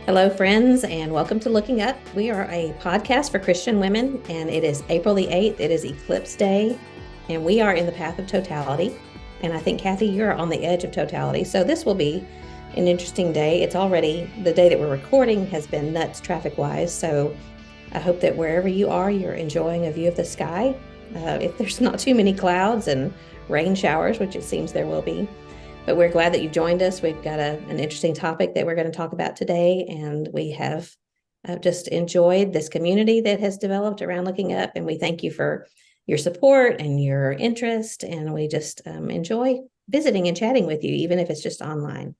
Hello, friends, and welcome to Looking Up. We are a podcast for Christian women, and it is April the 8th. It is Eclipse Day, and we are in the path of totality. And I think, Kathy, you're on the edge of totality. So this will be an interesting day. It's already the day that we're recording has been nuts traffic-wise. So I hope that wherever you are, you're enjoying a view of the sky. If there's not too many clouds and rain showers, which it seems there will be. But we're glad that you've joined us. We've got an interesting topic that we're going to talk about today, and we have just enjoyed this community that has developed around Looking Up, and we thank you for your support and your interest, and we just enjoy visiting and chatting with you, even if it's just online.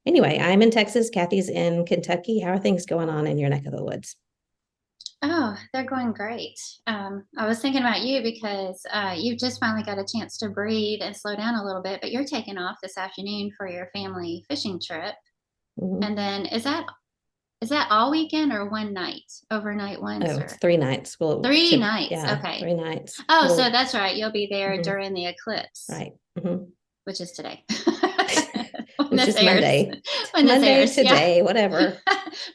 Anyway, I'm in Texas. Kathy's in Kentucky. How are things going on in your neck of the woods? Oh, they're going great. I was thinking about you because you just finally got a chance to breathe and slow down a little bit, but you're taking off this afternoon for your family fishing trip. Mm-hmm. And then is that all weekend or one night, overnight ones Oh, or it's 3 nights. three nights? Yeah, Okay. 3 nights. Oh, so Well, that's right. You'll be there mhm, during the eclipse, right. Mm-hmm. which is today. When Which this is airs. Monday. When this Monday airs, yeah. today, whatever.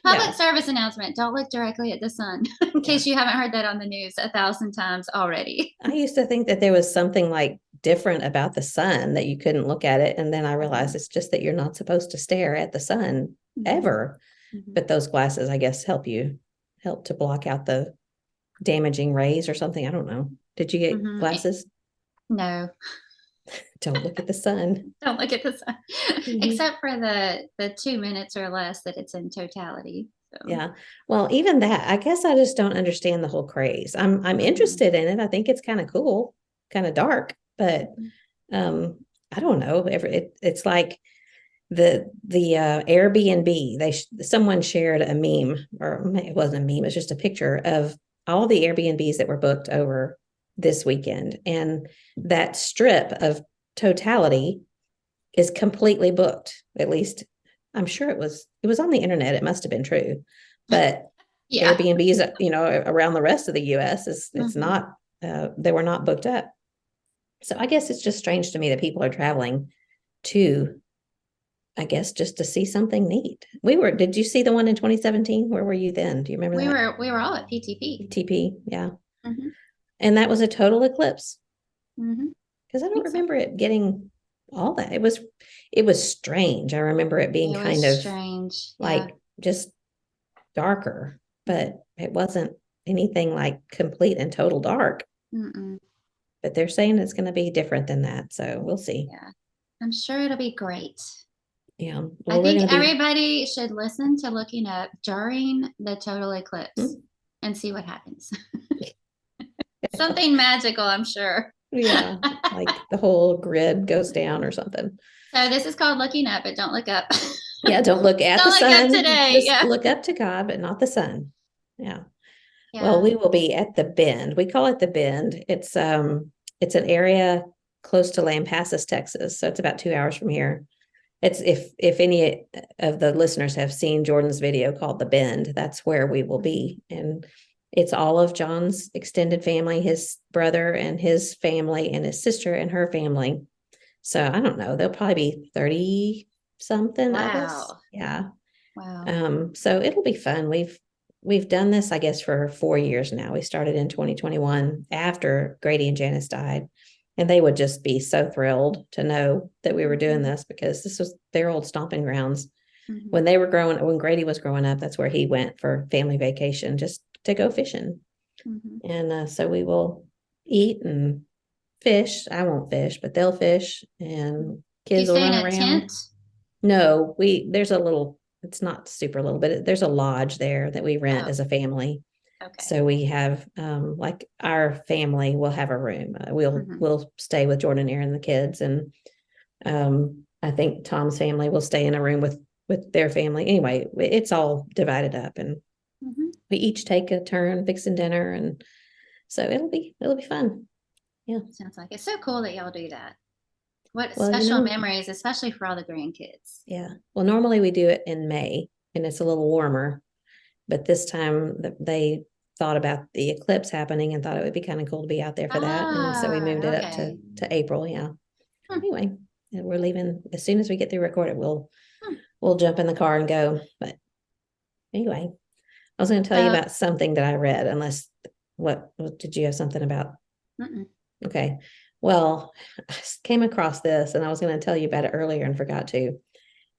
Public Yeah. service announcement. Don't look directly at the sun, in Yeah. case you haven't heard that on the news 1,000 times already. I used to think that there was something like different about the sun that you couldn't look at it. And then I realized it's just that you're not supposed to stare at the sun Mhm. ever. Mhm. But those glasses, I guess, help to block out the damaging rays or something. I don't know. Did you get Mhm. glasses? No, Don't look at the sun. don't look at the sun, Mhm. except for the 2 minutes or less that it's in totality. So, Yeah. Well, even that, I guess I just don't understand the whole craze. I'm mhm. interested in it. I think it's kind of cool, kind of dark, but um, I don't know. It's like the Airbnb. Someone shared a meme, or it wasn't a meme. It's just a picture of all the Airbnbs that were booked over this weekend, and that strip of totality is completely booked. At least I'm sure it was on the internet. It must have been true, but Yeah. Airbnbs, around the rest of the U.S. is it's Mhm. not. They were not booked up. So I guess it's just strange to me that people are traveling to, I guess, just to see something neat. Did you see the one in 2017? Where were you then? Do you remember We that? were we were all at PTP. TP, yeah. Hmm. And that was a total eclipse Hmm. because I I don't think so. remember it getting all that. It was strange. I remember it being It was kind of strange. Yeah. like just darker, but it wasn't anything like complete and total dark. Mm-mm. But they're saying it's going to be different than that. So we'll see. Yeah. I'm sure it'll be great. Yeah. I Well, we're think going to be. everybody should listen to Looking Up during the total eclipse Hmm? and see what happens. Something magical, I'm sure. Yeah. Like the whole grid goes down or something. So this is called Looking Up, but don't look up. Yeah, don't look at the Don't look up sun. today. Just Yeah. look up to God, but not the sun. Yeah. Well, Yeah. we will be at the Bend. We call it the Bend. It's an area close to Lampasas, Texas. So it's about 2 hours from here. It's if any of the listeners have seen Jordan's video called The Bend, that's where we will be. And it's all of John's extended family, his brother and his family, and his sister and her family. So I don't know, there'll probably be 30 something of us. Wow. Yeah. Wow. So it'll be fun. We've done this, I guess, for 4 years now. We started in 2021 after Grady and Janice died. And they would just be so thrilled to know that we were doing Mhm. this because this was their old stomping grounds. Mhm. When Grady was growing up, that's where he went for family vacation, just to go fishing. Mhm. And so we will eat and fish. I won't fish, but they'll fish and Do you kids will stay in run a tent? around. No, there's a little, it's not super little, but there's a lodge there that we rent Oh, as a family. okay. So we have, like our family will have a room. We'll, Mhm. we'll stay with Jordan, Aaron, and the kids. And I think Tom's family will stay in a room with their family. Anyway, it's all divided up and Mhm. we each take a turn fixing dinner. And so it'll be fun. Yeah. Sounds like it's so cool that y'all do that. What Well, special memories, especially for all the grandkids. yeah. Well, normally we do it in May and it's a little warmer, but this time they thought about the eclipse happening and thought it would be kind of cool to be out there for that. And so we moved Ah, it up to, okay. to April. Yeah. Hmm. Anyway, we're leaving as soon as we get through recording. We'll Hmm. we'll jump in the car and go. But Anyway, I was going to tell you So, about something that I read, unless what did you have something about? mm-mm. Okay. Well, I came across this and I was going to tell you about it earlier and forgot to.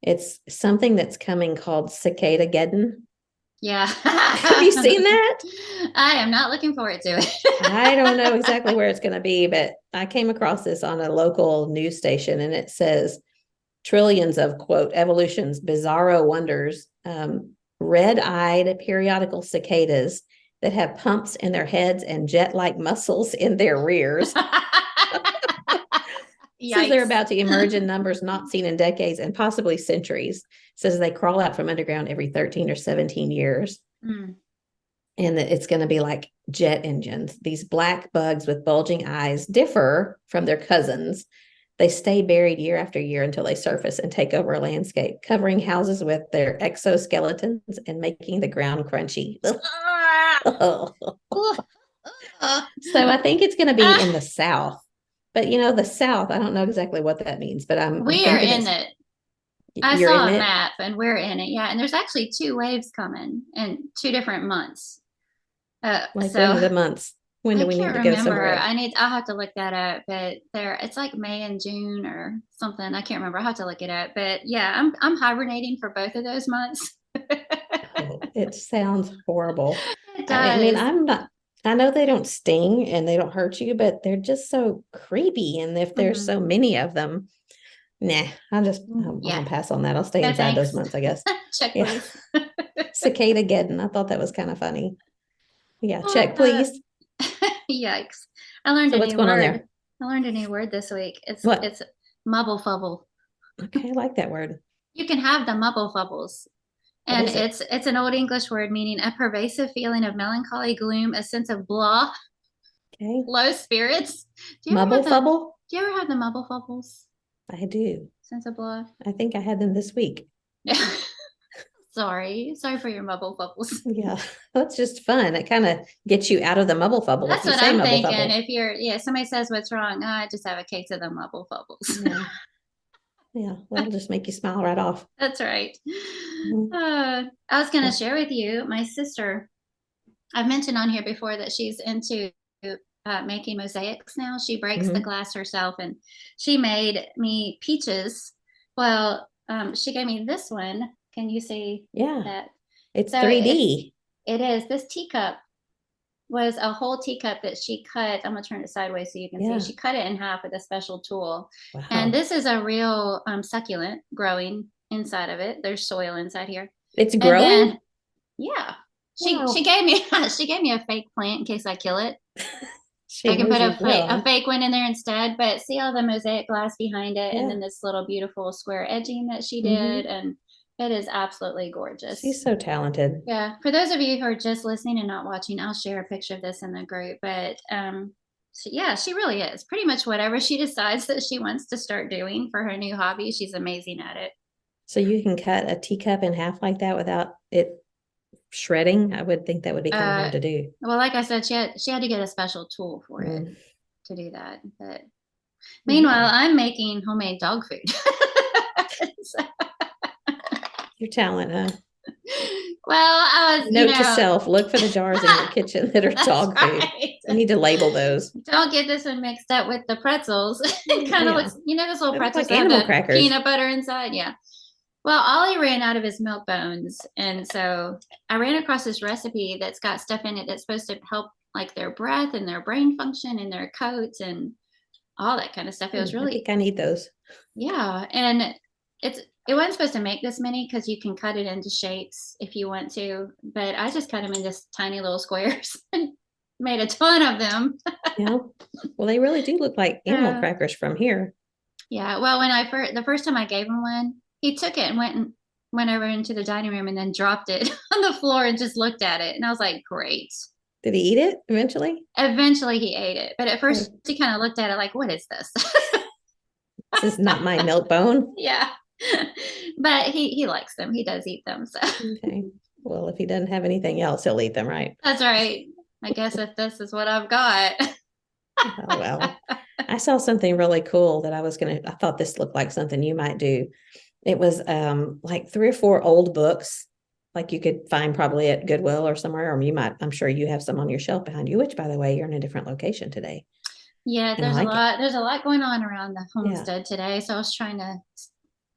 It's something that's coming called cicada geddon. Yeah. Have you seen that? I am not looking forward to it. I don't know exactly where it's going to be, but I came across this on a local news station and it says trillions of quote evolution's bizarro wonders, red-eyed periodical cicadas that have pumps in their heads and jet-like muscles in their rears. Says they're Yikes. about to emerge in numbers not seen in decades and possibly centuries. Says they crawl out from underground every 13 or 17 years. Mm. And that it's going to be like jet engines. These black bugs with bulging eyes differ from their cousins. They stay buried year after year until they surface and take over a landscape, covering houses with their exoskeletons and making the ground crunchy. So I think it's going to be in the South. But the South, I don't know exactly what that means, but I'm We are thinking in it's it. I you're saw in a it. map and we're in it. Yeah. And there's actually two waves coming in 2 different months. Like when So are the months? When I do we need can't to go remember. somewhere? I'll have to look that up, but it's like May and June or something. I can't remember. I'll have to look it up. But yeah, I'm hibernating for both of those months. Oh, it sounds horrible. It I mean, does. I'm not, I know they don't sting and they don't hurt you, but they're just so creepy. And if there's Mhm. so many of them, nah, I'm Yeah. gonna pass on that. I'll stay No inside those thanks. months, I guess. Check, Yeah. please. Cicada Geddon. I thought that was kind of funny. Yeah, check, Uh, please. Yikes. I learned So a what's new going on word. there? I learned a new word this week. What? It's mubble fubble. Okay, I like that word. You can have the mubble fubbles. What And is it? it's an old English word meaning a pervasive feeling of melancholy, gloom, a sense of blah, Okay. low spirits. Do you ever Mubble have the fubble? do you ever have the mubble fubbles? I do. Sense of blah? I think I had them this week. Yeah. Sorry for your mubble bubbles. Yeah, that's just fun. It kind of gets you out of the mubble fubble if That's you what say I'm mubble thinking. fubble. If somebody says what's wrong, "Oh, I just have a case of the mubble bubbles." Yeah. Yeah, well, that'll just make you smile right off. That's right. Mhm. I was going to Well, share with you my sister. I've mentioned on here before that she's into making mosaics now. She breaks the mhm. glass herself, and she made me peaches. Well, she gave me this one. Can you see Yeah, that? it's So 3D. it is. This teacup was a whole teacup that she cut. I'm gonna turn it sideways so you can see. Yeah. She cut it in half with a special tool, and Wow. this is a real succulent growing inside of it. There's soil inside here, It's and growing? then yeah, she Wow. gave me she gave me a fake plant in case I kill it. I She can knows put you will, a huh? fake one in there instead, but see all the mosaic glass behind it, and then Yeah. this little beautiful square edging that she did, Hmm. and it is absolutely She's gorgeous. so talented. Yeah, for those of you who are just listening and not watching, I'll share a picture of this in the group. But yeah, she really is. Pretty much whatever she decides that she wants to start doing for her new hobby, she's amazing at it. So you can cut a teacup in half like that without it shredding? I would think that would be kind of Uh, hard to do. well, like I said, she had to get a special tool for it Mm, to do that. But meanwhile, okay. I'm making homemade dog food. So, Your talent, huh? well, I was, Note to self, look for the jars in your kitchen that are that's dog food. right. We need to label those. Don't get this one mixed up with the pretzels. It kind of Yeah. looks, those little They look pretzels like that have animal the crackers. peanut butter inside. Yeah. Well, Ollie ran out of his milk bones. And so I ran across this recipe that's got stuff in it that's supposed to help like their breath and their brain function and their coats and all that kind of stuff. It was I really, think I need those. yeah. And it wasn't supposed to make this many because you can cut it into shapes if you want to. But I just cut them into tiny little squares and made a ton of them. Yeah. Well, they really do look like animal Uh, crackers from here. Yeah. Well, the first time I gave him one, he took it and went over into the dining room and then dropped it on the floor and just looked at it. And I was like, great. Did he eat it eventually? Eventually he ate it. But at Okay. first he kind of looked at it like, what is this? This is not my milk bone. Yeah. But he likes them. He does eat them. So Okay. Well, if he doesn't have anything else, he'll eat them, right? that's right. I guess if this is what I've got. Oh, well. I saw something really cool that I thought this looked like something you might do. It was like 3 or 4 old books like you could find probably at Goodwill or somewhere, or I'm sure you have some on your shelf behind you, which by the way, you're in a different location today. Yeah, And I like it. there's a lot going on around the Yeah. homestead today. So I was trying to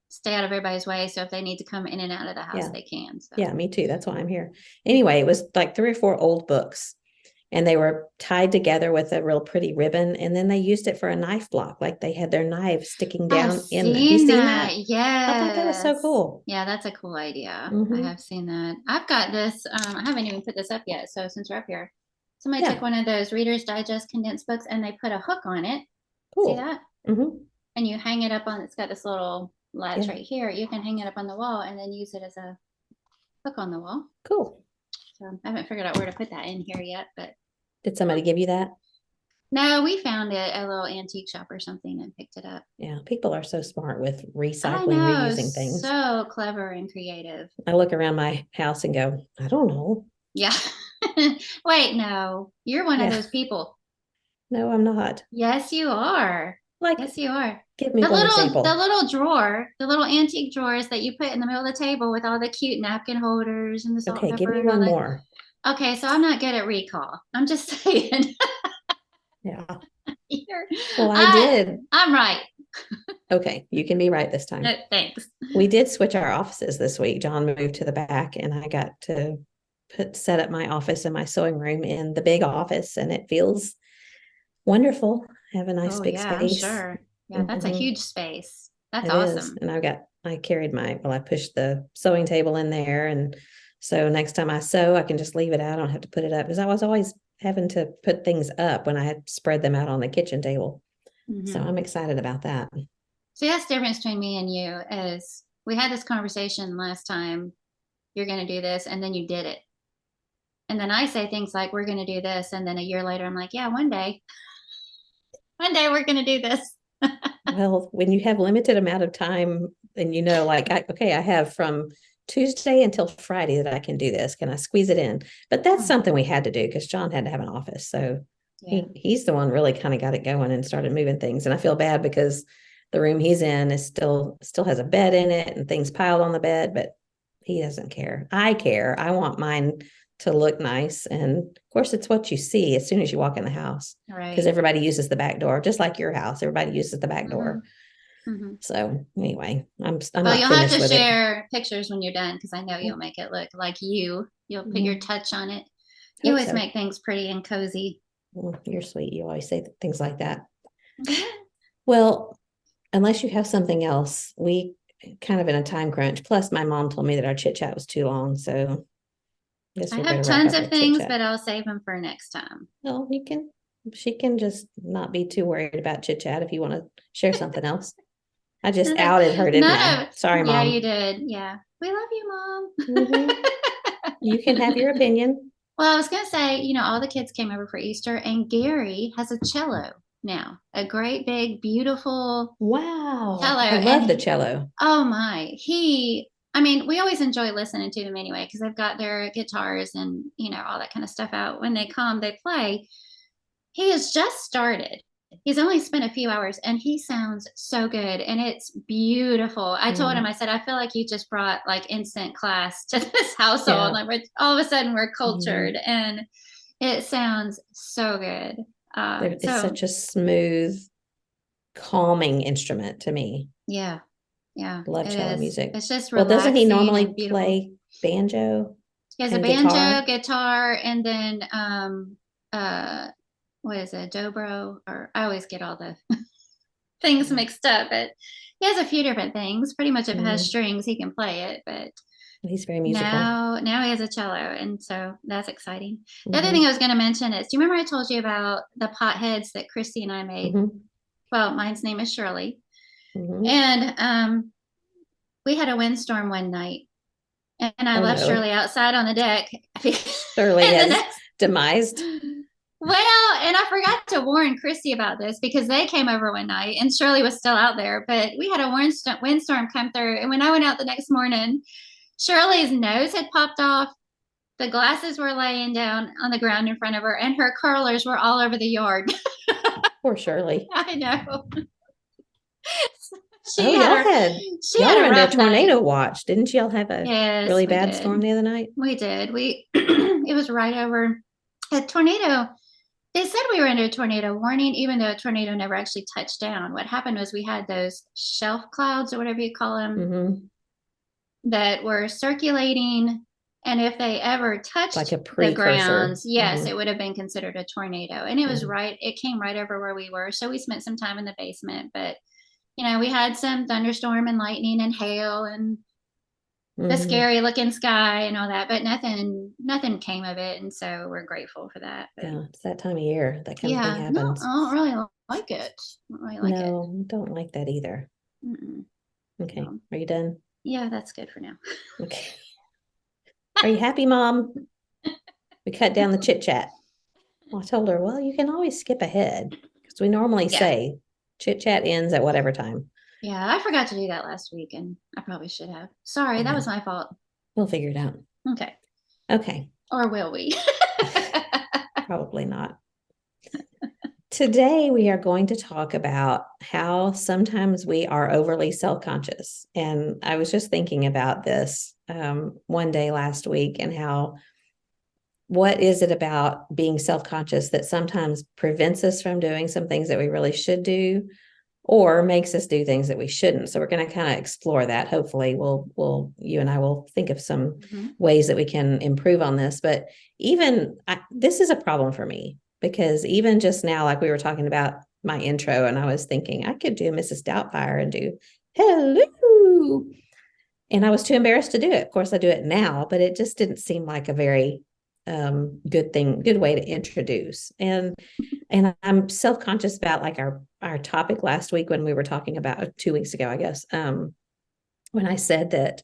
stay out of everybody's way. So if they need to come in and out of the house, Yeah. they can. So Yeah, me too. That's why I'm here. Anyway, it was like 3 or 4 old books, and they were tied together with a real pretty ribbon. And then they used it for a knife block, like they had their knives sticking I've down in. Have you seen seen that. that? I thought that was so Yes. cool. Yeah, that's a cool idea. I Hmm. have seen that. I've got this. I haven't even put this up yet. So since we're up here, somebody took Yeah, one of those Reader's Digest condensed books and they put a hook on it. See cool. that? Hmm. And you hang it up on, it's got this little latch Yeah, right here. You can hang it up on the wall and then use it as a hook on the wall. cool. So I haven't figured out where to put that in here yet, but Did somebody give you that? no, we found it at a little antique shop or something and picked it up. Yeah, people are so smart with I recycling, know, reusing things. so clever and creative. I look around my house and go, I don't know. Yeah. Wait, no, you're one of Yeah, those people. no, I'm not. Yes, you are. Like, Yes, you are. give me one The example. little drawer, the little antique drawers that you put in the middle of the table with all the cute napkin holders and the salt and Okay, give pepper me and all one that. more. Okay, so I'm not good at recall. I'm just saying. Yeah. You're, Well, I I, did. I'm right. Okay, you can be right this time. Thanks. We did switch our offices this week. John moved to the back, and I got to set up my office and my sewing room in the big office, and it feels wonderful. Have a nice Oh big yeah, I'm space. sure. Yeah, that's a Hmm. huge space. That's It is. awesome. And I carried I pushed the sewing table in there. And so next time I sew, I can just leave it out. I don't have to put it up because I was always having to put things up when I had spread them out on the kitchen table. So Hmm. I'm excited about that. So that's the difference between me and you is we had this conversation last time. You're going to do this, and then you did it. And then I say things like, "We're going to do this," and then a year later, I'm like, "Yeah, one day we're going to do this." Well, when you have limited amount of time and like, okay, I have from Tuesday until Friday that I can do this. Can I squeeze it in? But that's Hmm. something we had to do because John had to have an office. So Yeah. he's the one really kind of got it going and started moving things. And I feel bad because the room he's in is still has a bed in it and things piled on the bed, but he doesn't care. I care. I want mine to look nice. And of course, it's what you see as soon as you walk in the house because Right. everybody uses the back door, just like your house. Everybody uses the back Hmm. door. Hmm. So anyway, I'm Well, not you'll have to finished with it. share pictures when you're done because I know you'll make it look like you. You'll put your Mhm. touch on it. You Hope always so. make things pretty and cozy. Well, you're sweet. You always say things like that. Well, unless you have something else, we kind of in a time crunch. Plus, my mom told me that our chit chat was too long, so I guess I we have better wrap tons up of our chit things, chat. but I'll save them for next time. No, she can just not be too worried about chit chat if you want to share something else. I just outed her, didn't I? None of, Sorry, yeah, you mom. did. Yeah. We love you, Mom. Hmm. You can have your opinion. Well, I was going to say, all the kids came over for Easter, and Gary has a cello now, a great big, beautiful cello. Wow. I And love the cello. oh my, I mean, we always enjoy listening to them anyway, because they've got their guitars and, all that kind of stuff out. When they come, they play. He has just started. He's only spent a few hours and he sounds so good and it's beautiful. I told him, Mm, I said, I feel like you just brought like instant class to this household. yeah. Like all of a sudden we're cultured Mhm. and it sounds so good. It's So such a smooth, calming instrument to me. yeah, yeah, Love it cello is. music. It's just Well, doesn't he relaxing normally and beautiful. play banjo He has a and banjo, guitar? guitar, and then uh what is it, dobro? Or I always get all the things Yeah. mixed up, but he has a few different things. Pretty much if it has Mhm. strings, he can play it, but He's very musical. now he has a cello, and so that's exciting. The other thing I Hmm. was going to mention is, do you remember I told you about the pot heads that Christy and I made? Hmm. Well, mine's name is Shirley, Hmm. and we had a windstorm one night, and I Oh left no. Shirley outside on the deck. Shirley And the has next demised. Well, and I forgot to warn Christy about this because they came over one night and Shirley was still out there, but we had a windstorm come through. And when I went out the next morning, Shirley's nose had popped off. The glasses were laying down on the ground in front of her, and her curlers were all over the yard. Poor Shirley. I know. Oh, she had a she y'all had were a under a rough night. tornado watch. Didn't y'all have a Yes, really we bad did. storm the other night? We did. We it was right over a tornado. They said we were under a tornado warning, even though a tornado never actually touched down. What happened was we had those shelf clouds or whatever you call them Mm-hmm. that were circulating. And if they ever Like touched a the precursor. grounds, yes, Mm-hmm. it would have been considered a tornado. And it was Yeah. right, it came right over where we were. So we spent some time in the basement. But, we had some thunderstorm and lightning and hail and the Mm-hmm. scary looking sky and all that, but nothing came of it. And so we're grateful for that. But Yeah, it's that time of year that kind of thing yeah, no, happens. I don't really like it. I don't really like it. No, don't like that either. Mm-mm. Okay, So, are you done? yeah, that's good for now. Okay. Are you happy, Mom? We cut down the chit chat. Well, I told her, well, you can always skip ahead because we normally Yeah. say chit chat ends at whatever time. Yeah, I forgot to do that last week and I probably should have. Sorry, that was Well, my fault. we'll figure it out. Okay. Okay, Or will we? probably not. Today, we are going to talk about how sometimes we are overly self conscious. And I was just thinking about this one day last week and how what is it about being self conscious that sometimes prevents us from doing some things that we really should do or makes us do things that we shouldn't. So we're going to kind of explore that. Hopefully you and I will think of some ways that we can improve on this. But this is a problem for me because even just now, like we were talking about my intro, and I was thinking I could do Mrs. Doubtfire and do hello. And I was too embarrassed to do it. Of course, I do it now, but it just didn't seem like a very good way to introduce. And I'm self-conscious about like our topic last week when we were talking about 2 weeks ago, I guess, when I said that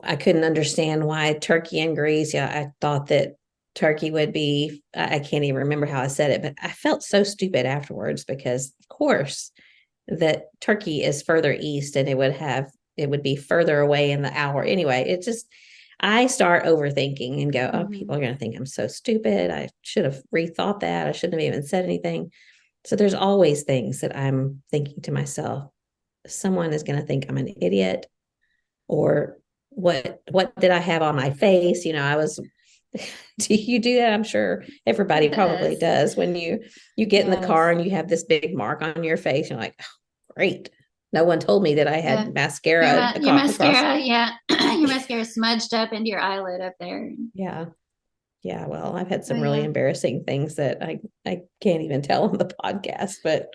I couldn't understand why turkey and Greece. Yeah, I thought that turkey would be, I can't even remember how I said it, but I felt so stupid afterwards because of course that Turkey is further east and it would be further away in the hour. Anyway, I start overthinking and go, oh, people are going to think I'm so stupid. I should have rethought that. I shouldn't have even said anything. So there's always things that I'm thinking to myself, someone is going to think I'm an idiot, or what did I have on my face? I was do you do that? I'm sure everybody probably Yes. does when you get in the car Yes. and you have this big mark on your face. You're like, oh, great. No one told me that I Yeah. had mascara Your across. mascara, yeah. Your mascara smudged up into your eyelid up there. Yeah. Yeah. Well, I've had Oh some really yeah. embarrassing things that I can't even tell on the podcast, but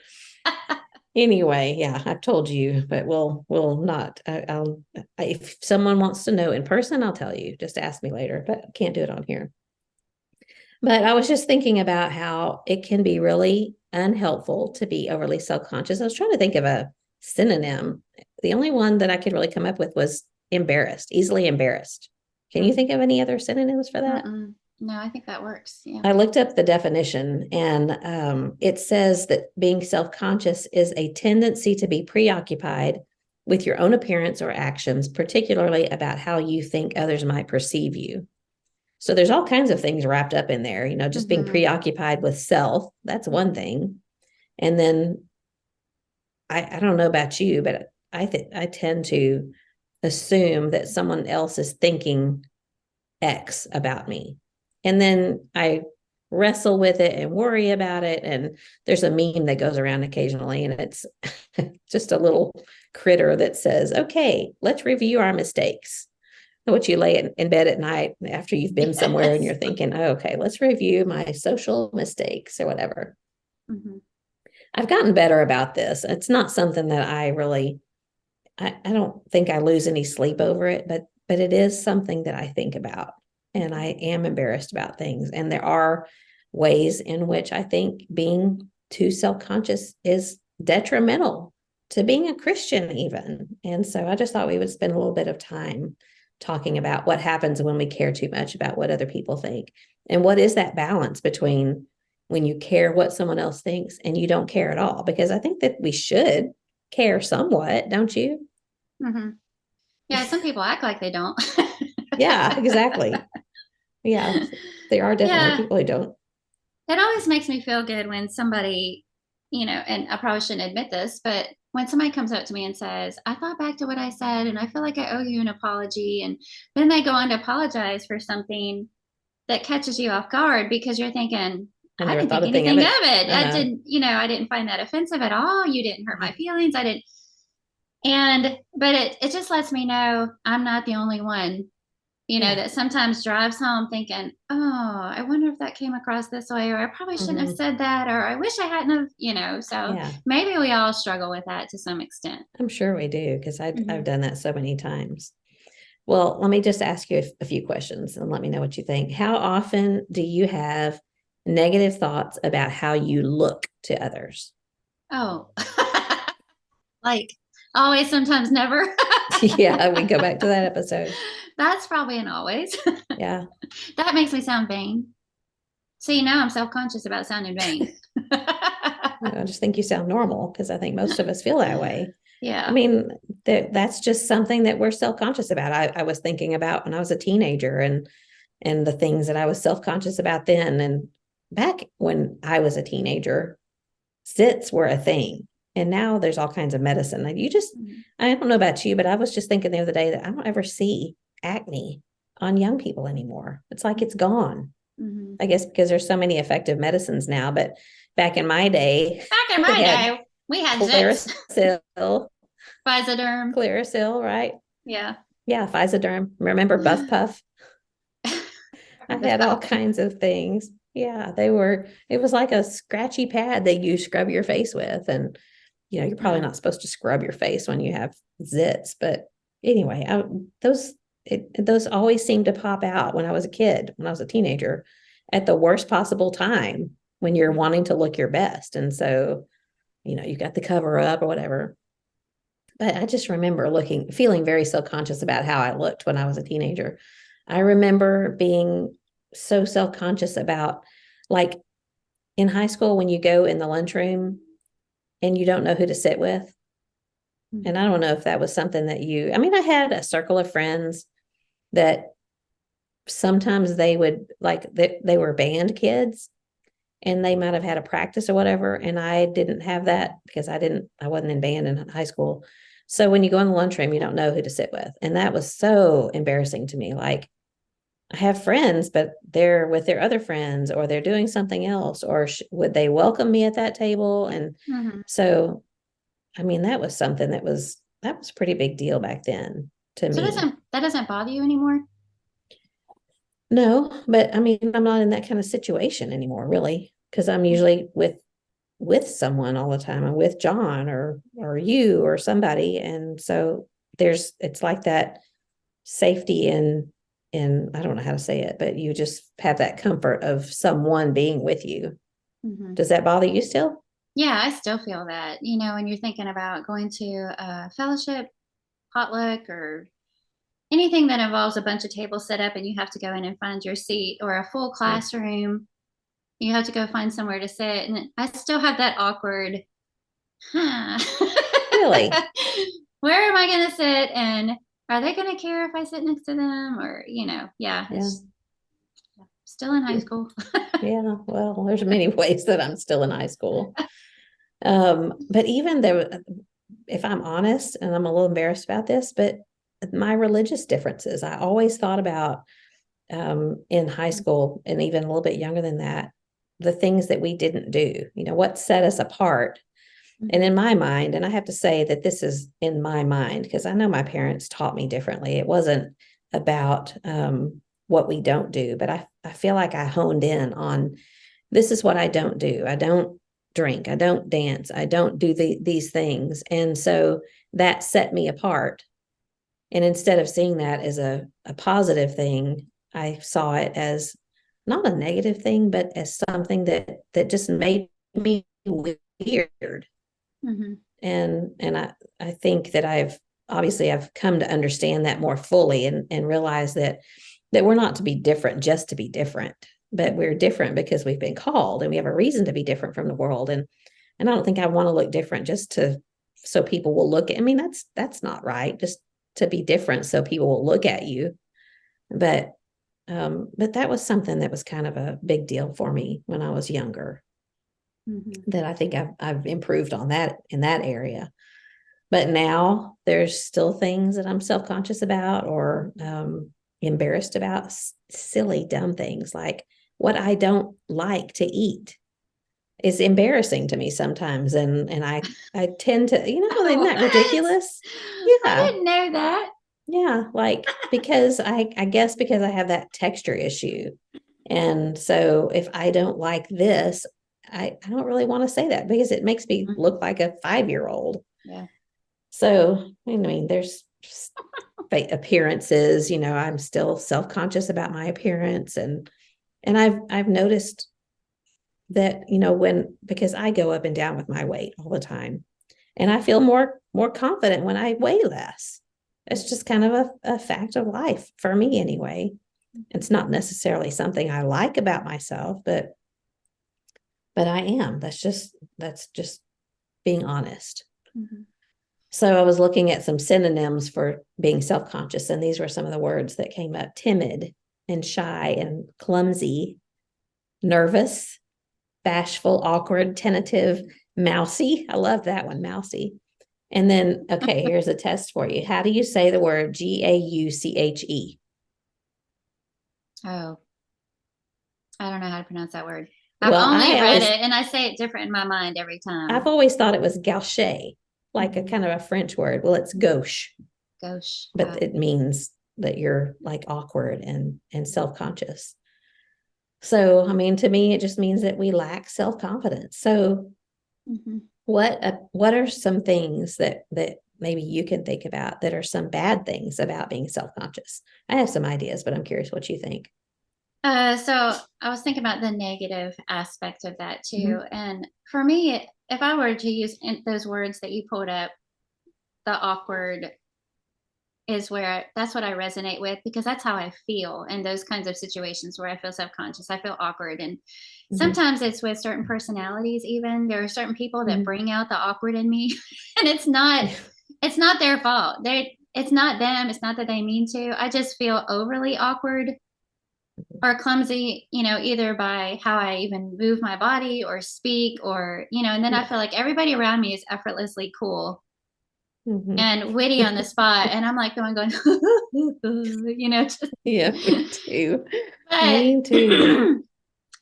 anyway, yeah, I've told you, but we'll not. If someone wants to know in person, I'll tell you. Just ask me later, but I can't do it on here. But I was just thinking about how it can be really unhelpful to be overly self-conscious. I was trying to think of a synonym. The only one that I could really come up with was embarrassed, easily embarrassed. Can you think of any other synonyms for that? No, I think that works. Yeah. I looked up the definition, and it says that being self-conscious is a tendency to be preoccupied with your own appearance or actions, particularly about how you think others might perceive you. So there's all kinds of things wrapped up in there, just being preoccupied with self. That's one thing. And then I don't know about you, but I tend to assume that someone else is thinking X about me. And then I wrestle with it and worry about it. And there's a meme that goes around occasionally, and it's just a little critter that says, okay, let's review our mistakes. What you lay in bed at night after you've been somewhere and you're thinking, oh, okay, let's review my social mistakes or whatever. I've gotten better about this. It's not something that I don't think I lose any sleep over it, but it is something that I think about, and I am embarrassed about things. And there are ways in which I think being too self-conscious is detrimental to being a Christian even. And so I just thought we would spend a little bit of time talking about what happens when we care too much about what other people think. And what is that balance between when you care what someone else thinks and you don't care at all? Because I think that we should care somewhat, don't you? Yeah, some people act like they don't. Yeah, exactly. Yeah, there are definitely Yeah, people who don't. it always makes me feel good when somebody, and I probably shouldn't admit this, but when somebody comes up to me and says, I thought back to what I said and I feel like I owe you an apology. And then they go on to apologize for something that catches you off guard because you're thinking, I I never didn't thought think a thing of anything of it. it. I Uh-huh. didn't, I didn't find that offensive at all. You didn't hurt my Yeah. feelings. I didn't. But it just lets me know I'm not the only one, Yeah. that sometimes drives home thinking, oh, I wonder if that came across this way, or I probably shouldn't have Hmm. said that, or I wish I hadn't have, so Yeah. maybe we all struggle with that to some extent. I'm sure we do because I've Hmm. done that so many times. Well, let me just ask you a few questions and let me know what you think. How often do you have negative thoughts about how you look to others? Oh, like always, sometimes never. Yeah, we go back to that episode. That's probably an always. Yeah. That makes me sound vain. See, now I'm self conscious about sounding vain. I just think you sound normal because I think most of us feel that way. I Yeah. mean, that's just something that we're self-conscious about. I was thinking about when I was a teenager and the things that I was self-conscious about then. And back when I was a teenager, zits were a thing. And now there's all kinds of medicine. Like I don't know about you, but I was just thinking the other day that I don't ever see acne on young people anymore. It's like it's gone. Mm-hmm. I guess because there's so many effective medicines now. But back in my day, Back in we my had day, we had zits. Clearasil, Physoderm. Clearasil, right? Yeah. Yeah, Physoderm. Remember Buff Puff? I I remember had all that one. kinds of things. Yeah, it was like a scratchy pad that you scrub your face with. And, you're probably Mm. not supposed to scrub your face when you have zits. But anyway, those always seemed to pop out when I was a kid, when I was a teenager, at the worst possible time when you're Mm. wanting to look your best. And so, you got the cover up or whatever. But I just remember feeling very self-conscious about how I looked when I was a teenager. I remember being so self-conscious about, like, in high school when you go in the lunchroom and you don't know who to sit with. And I Mhm. don't know if that was something I mean, I had a circle of friends that sometimes they would they were band kids and they might have had a practice or whatever. And I didn't have that because I wasn't in band in high school. So when you go in the lunchroom, you don't know who to sit with. And that was so embarrassing to me. Like, I have friends, but they're with their other friends or they're doing something else, or would they welcome me at that table? And Mhm. so, I mean, that was a pretty big deal back then to So me. that doesn't bother you anymore? No, but I mean, I'm not in that kind of situation anymore, really, because I'm usually with someone all the time. I'm with John or you or somebody. And so it's like that safety in I don't know how to say it, but you just have that comfort of someone being with you. Mhm. Does that bother you still? Yeah, I still feel that. When you're thinking about going to a fellowship, potluck, or anything that involves a bunch of tables set up and you have to go in and find your seat, or a full Yeah. classroom, you have to go find somewhere to sit. And I still have that awkward, huh? Really? Where am I going to sit? And are they going to care if I sit next to them? Or, yeah, Yeah. it's still in high school. Yeah. Well, there's many ways that I'm still in high school. But even though, if I'm honest, and I'm a little embarrassed about this, but my religious differences, I always thought about in high school and even a little bit younger than that, the things that we didn't do, what set us apart. And Mhm. in my mind, and I have to say that this is in my mind because I know my parents taught me differently. It wasn't about what we don't do, but I feel like I honed in on this is what I don't do. I don't drink. I don't dance. I don't do these things. And so that set me apart. And instead of seeing that as a positive thing, I saw it as not a negative thing, but as something that just made me weird. Mhm. And I think that I've come to understand that more fully and realize that we're not to be different just to be different, but we're different because we've been called and we have a reason to be different from the world. And I don't think I want to look different just to so people will look at. I mean, that's not right. Just to be different so people will look at you. But but that was something that was kind of a big deal for me when I was younger. Mhm. That I think I've improved on that in that area. But now there's still things that I'm self-conscious about or embarrassed about, silly, dumb things like what I don't like to eat is embarrassing to me sometimes. And I tend to, isn't that What? ridiculous? I Yeah. didn't know that. Yeah. Like, because I guess because I have that texture issue. And so if I don't like this, I don't really want to say that because it makes me look like a 5-year-old. Yeah. So, I mean, there's appearances, I'm still self-conscious about my appearance. And I've noticed that, because I go up and down with my weight all the time. And I feel more confident when I weigh less. It's just kind of a fact of life for me anyway. It's not necessarily something I like about myself, but I am. That's just being honest. Mm-hmm. So I was looking at some synonyms for being self-conscious, and these were some of the words that came up: timid and shy and clumsy, nervous, bashful, awkward, tentative, mousy. I love that one, mousy. And then, okay, here's a test for you. How do you say the word Gauche? Oh, I don't know how to pronounce that word. I've Well, only read it and I say it different in my mind every I've time. always thought it was gauche, like a Mm-hmm. kind of a French word. Well, it's gauche, Gauche. but it means that you're like awkward and self-conscious. So, I mean, to me, it just means that we lack self-confidence. So, Mm-hmm. what are some things that maybe you can think about that are some bad things about being self-conscious? I have some ideas, but I'm curious what you think. So I was thinking about the negative aspect of that too. Mhm. And for me, if I were to use those words that you pulled up, the awkward is where that's what I resonate with because that's how I feel in those kinds of situations where I feel self-conscious. I feel awkward. And Mhm. sometimes it's with certain personalities, even there are certain people that Mhm. bring out the awkward in me. And Yeah. it's not their fault. It's not them. It's not that they mean to. I just feel overly awkward or clumsy, either by how I even move my body or speak or, and then I Yeah. feel like everybody around me is effortlessly cool Mhm. and witty on the spot. And I'm like going, just, Yeah, me too. but, Me too.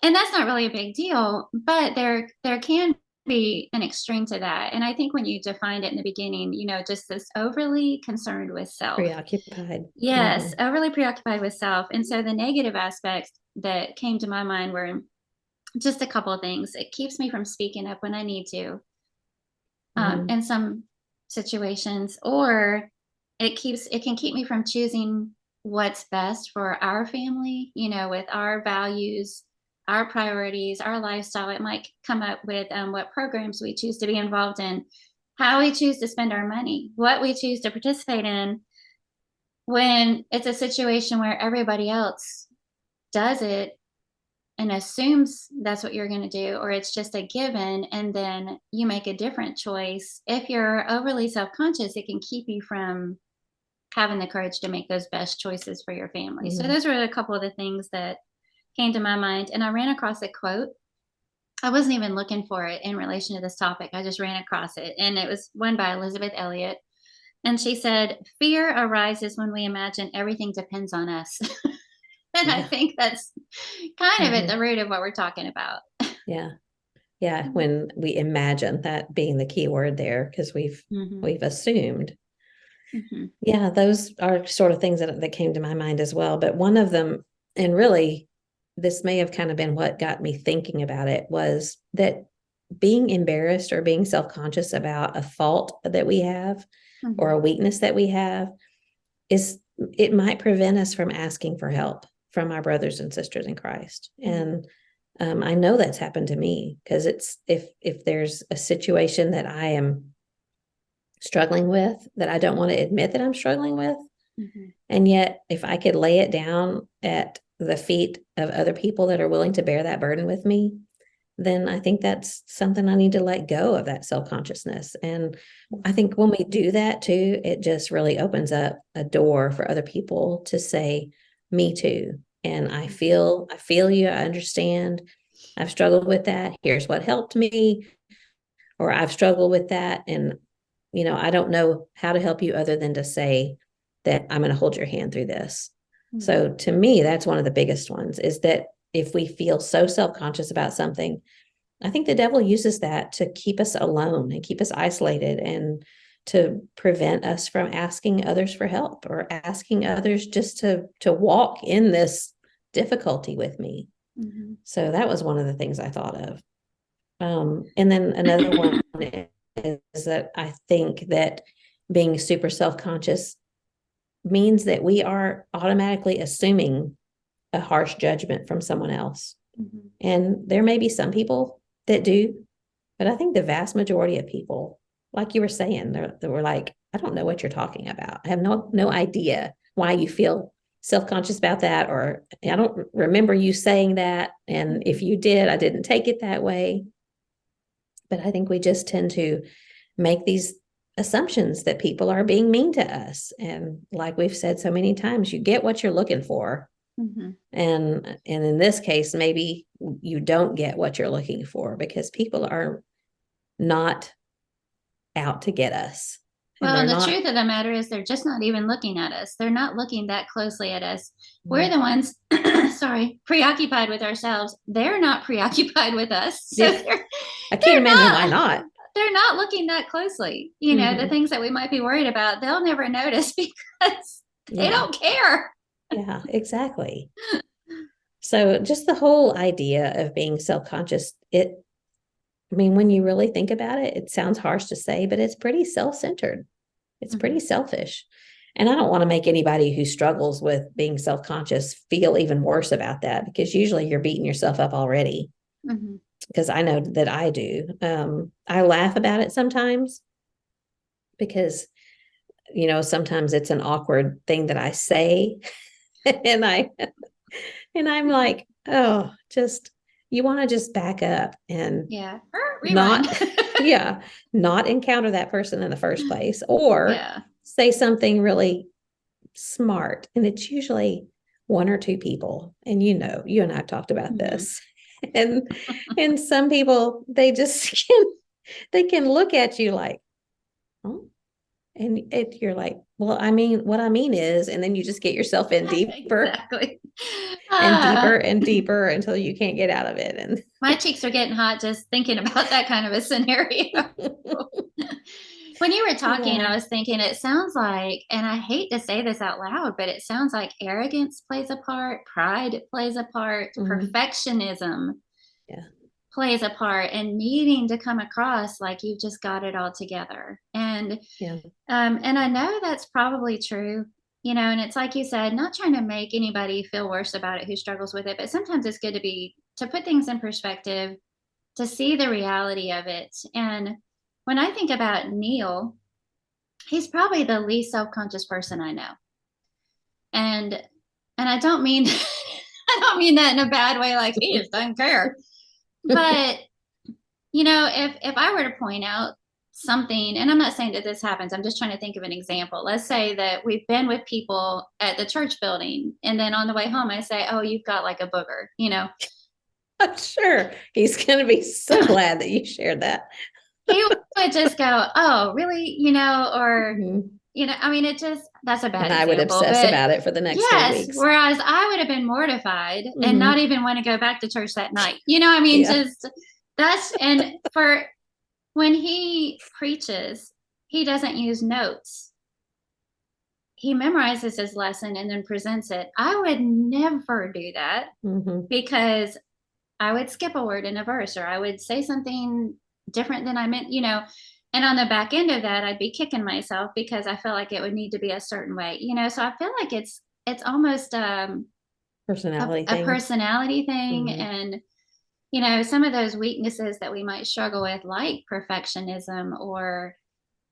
and that's not really a big deal, but there can be an extreme to that. And I think when you defined it in the beginning, just this overly concerned with self. Preoccupied. Yes, Mhm. overly preoccupied with self. And so the negative aspects that came to my mind were just a couple of things. It keeps me from speaking up when I need to, Mhm. in some situations, or it can keep me from choosing what's best for our family. With our values, our priorities, our lifestyle. It might come up with what programs we choose to be involved in, how we choose to spend our money, what we choose to participate in. When it's a situation where everybody else does it and assumes that's what you're going to do, or it's just a given, and then you make a different choice. If you're overly self conscious, it can keep you from having the courage to make those best choices for your family. So, Mhm. those were a couple of the things that came to my mind. And I ran across a quote. I wasn't even looking for it in relation to this topic. I just ran across it. And it was one by Elizabeth Elliot. And she said, "Fear arises when we imagine everything depends on us." And I Yeah. think that's kind of at the Mhm. root of what we're talking about. Yeah. Yeah. When we imagine that being the key word there, because Mhm. we've assumed. Mhm. Yeah, those are sort of things that came to my mind as well. But one of them, and really, this may have kind of been what got me thinking about it, was that being embarrassed or being self-conscious about a fault that we have or Mhm. a weakness that we have is it might prevent us from asking for help from our brothers and sisters in Christ. Mhm. And I know that's happened to me because it's if there's a situation that I am struggling with that I don't want to admit that I'm struggling with, Mhm. and yet if I could lay it down at the feet of other people that are willing to bear that burden with me, then I think that's something I need to let go of, that self-consciousness. And I Mhm. think when we do that too, it just really opens up a door for other people to say, me too. And I feel you, I understand. I've struggled with that. Here's what helped me, or I've struggled with that. And I don't know how to help you other than to say that I'm going to hold your hand through this. So to me, that's one of the biggest ones, is that if we feel so self-conscious about something, I think the devil uses that to keep us alone and keep us isolated, and to prevent us from asking others for help, or asking others just to walk in this difficulty with me. Mm-hmm. So that was one of the things I thought of. And then another one is that I think that being super self-conscious means that we are automatically assuming a harsh judgment from someone else. Mm-hmm. And there may be some people that do, but I think the vast majority of people, like you were saying, they were like, I don't know what you're talking about. I have no idea why you feel self-conscious about that, or I don't remember you saying that. And if you did, I didn't take it that way. But I think we just tend to make these assumptions that people are being mean to us. And like we've said so many times, you get what you're looking for. Mm-hmm. And in this case, maybe you don't get what you're looking for, because people are not out to get us. Well, And and they're the not. truth of the matter is they're just not even looking at us. They're not looking that closely at us. We're Mm. the ones, sorry, preoccupied with ourselves. They're not preoccupied with us. So Yeah, I can't imagine why not. they're not looking that closely. You know, the Mm-hmm. things that we might be worried about, they'll never notice because they Yeah, don't care. yeah, exactly. So just the whole idea of being self-conscious, I mean, when you really think about it, it sounds harsh to say, but it's pretty self-centered. It's pretty selfish. And I don't want to make anybody who struggles with being self-conscious feel even worse about that, because usually you're beating yourself up already. Mm-hmm. Because I know that I do. I laugh about it sometimes, because, sometimes it's an awkward thing that I say. and I'm like, oh, just, you want to just back up and Yeah. Rewind. not, yeah, not encounter that person in the first place, or Yeah. say something really smart. And it's usually one or two people. And you and I have talked about Mm-hmm. this. And some people, they can look at you like, oh, and you're like, well, I mean, what I mean is, and then you just get yourself in deeper Exactly. and deeper Uh, and deeper until you can't get out of it. And my cheeks are getting hot just thinking about that kind of a scenario. When you were talking, yeah. I was thinking it sounds like, and I hate to say this out loud, but it sounds like arrogance plays a part, pride plays a part, Mhm. perfectionism Yeah. plays a part, and needing to come across like you've just got it all together. Yeah. And I know that's probably true, you know, and it's like you said, not trying to make anybody feel worse about it who struggles with it, but sometimes it's good to put things in perspective, to see the reality of it. And when I think about Neil, he's probably the least self-conscious person I know. And I don't mean I don't mean that in a bad way, like he just doesn't care. But you know, if I were to point out something, and I'm not saying that this happens, I'm just trying to think of an example. Let's say that we've been with people at the church building, and then on the way home, I say, "Oh, you've got like a booger," you know. I'm sure he's going to be so glad that you shared that. He would just go, "Oh, really?" You know, or Mhm. you know, I mean, it just that's a bad And I would example, obsess but about it for the next three yes. weeks. Whereas I would have been mortified and not Hmm. even want to go back to church that night. You know, I mean, Yeah. just that's and for when he preaches, he doesn't use notes. He memorizes his lesson and then presents it. I would never do that Hmm. because I would skip a word in a verse, or I would say something different than I meant, you know. And on the back end of that, I'd be kicking myself because I felt like it would need to be a certain way, you know. So I feel like it's almost Personality a thing. personality thing, Hmm. and you know, some of those weaknesses that we might struggle with, like perfectionism, or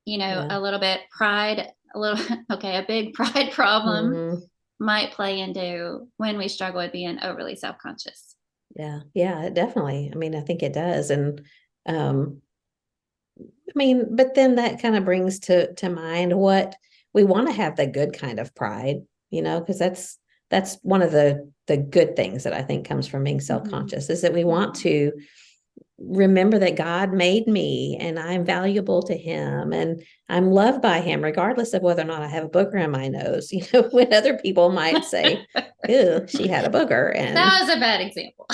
you know, Yeah. a little bit pride, a little okay, a big pride problem Hmm. might play into when we struggle with being overly self-conscious. Yeah. Yeah, definitely. I mean, I think it does. And, um, I mean, but then that kind of brings to mind what we want to have, the good kind of pride, because that's one of the good things that I think comes from being Mm-hmm. self-conscious, is that we want Mm-hmm. to remember that God made me and I'm valuable to him and I'm loved by him, regardless of whether or not I have a booger in my nose. When other people might say, ew, she had a booger. And That was a bad example.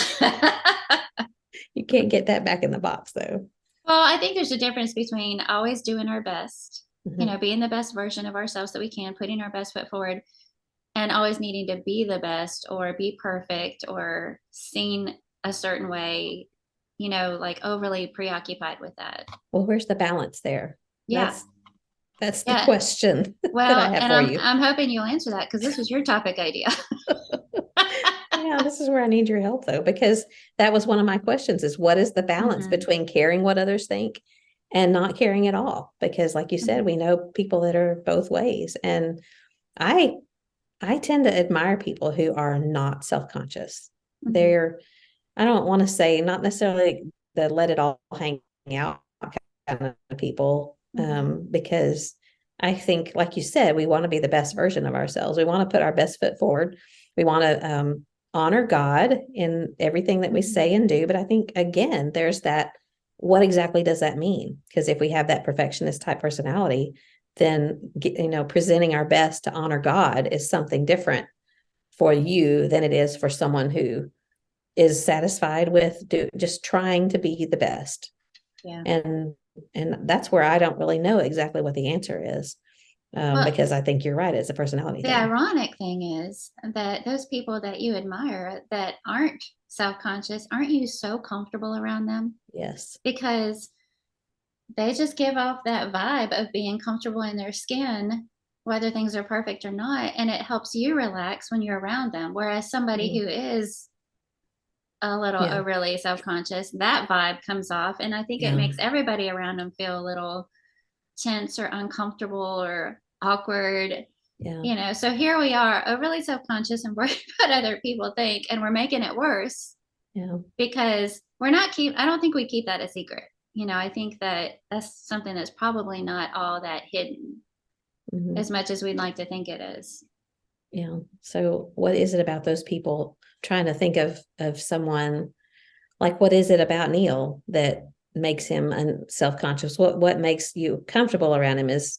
you can't get that back in the box though. Well, I think there's a difference between always doing our best, Mm-hmm. being the best version of ourselves that we can, putting our best foot forward, and always needing to be the best or be perfect or seen a certain way, like overly preoccupied with that. Well, where's the balance there? Yeah. That's the Yeah. question that I Well, have and for I'm you. I'm hoping you'll answer that because this was your topic idea. Yeah, this is where I need your help though, because that was one of my questions is what is the balance Mhm, between caring what others think and not caring at all? Because like you said, mhm, we know people that are both ways. And I I tend to admire people who are not self-conscious. mhm, They're, I don't want to say not necessarily the let it all hang out kind of people, mhm, because I think, like you said, we want to be the best version of ourselves. We want to put our best foot forward. We want to honor God in everything that we mhm. say and do. But I think, again, there's that what exactly does that mean? Because if we have that perfectionist type personality, then, presenting our best to honor God is something different for you than it is for someone who is satisfied with just trying to be the best. Yeah. And that's where I don't really know exactly what the answer is, Well, because I think you're right. It's a personality the thing. ironic thing is that those people that you admire that aren't self-conscious, aren't you so comfortable around them? Yes. Because they just give off that vibe of being comfortable in their skin, whether things are perfect or not, and it helps you relax when you're around them. Whereas somebody Mhm. who is a little Yeah. overly self-conscious, that vibe comes off, and I think it Yeah. makes everybody around them feel a little tense or uncomfortable or awkward. Yeah. So here we are overly self-conscious and worried about other people think, and we're making it worse Yeah. because we're not keep I don't think we keep that a secret. I think that that's something that's probably not all that hidden Hmm. as much as we'd like to think it is. Yeah. So what is it about those people, trying to think of someone, like what is it about Neil that makes him self-conscious? What makes you comfortable around him is,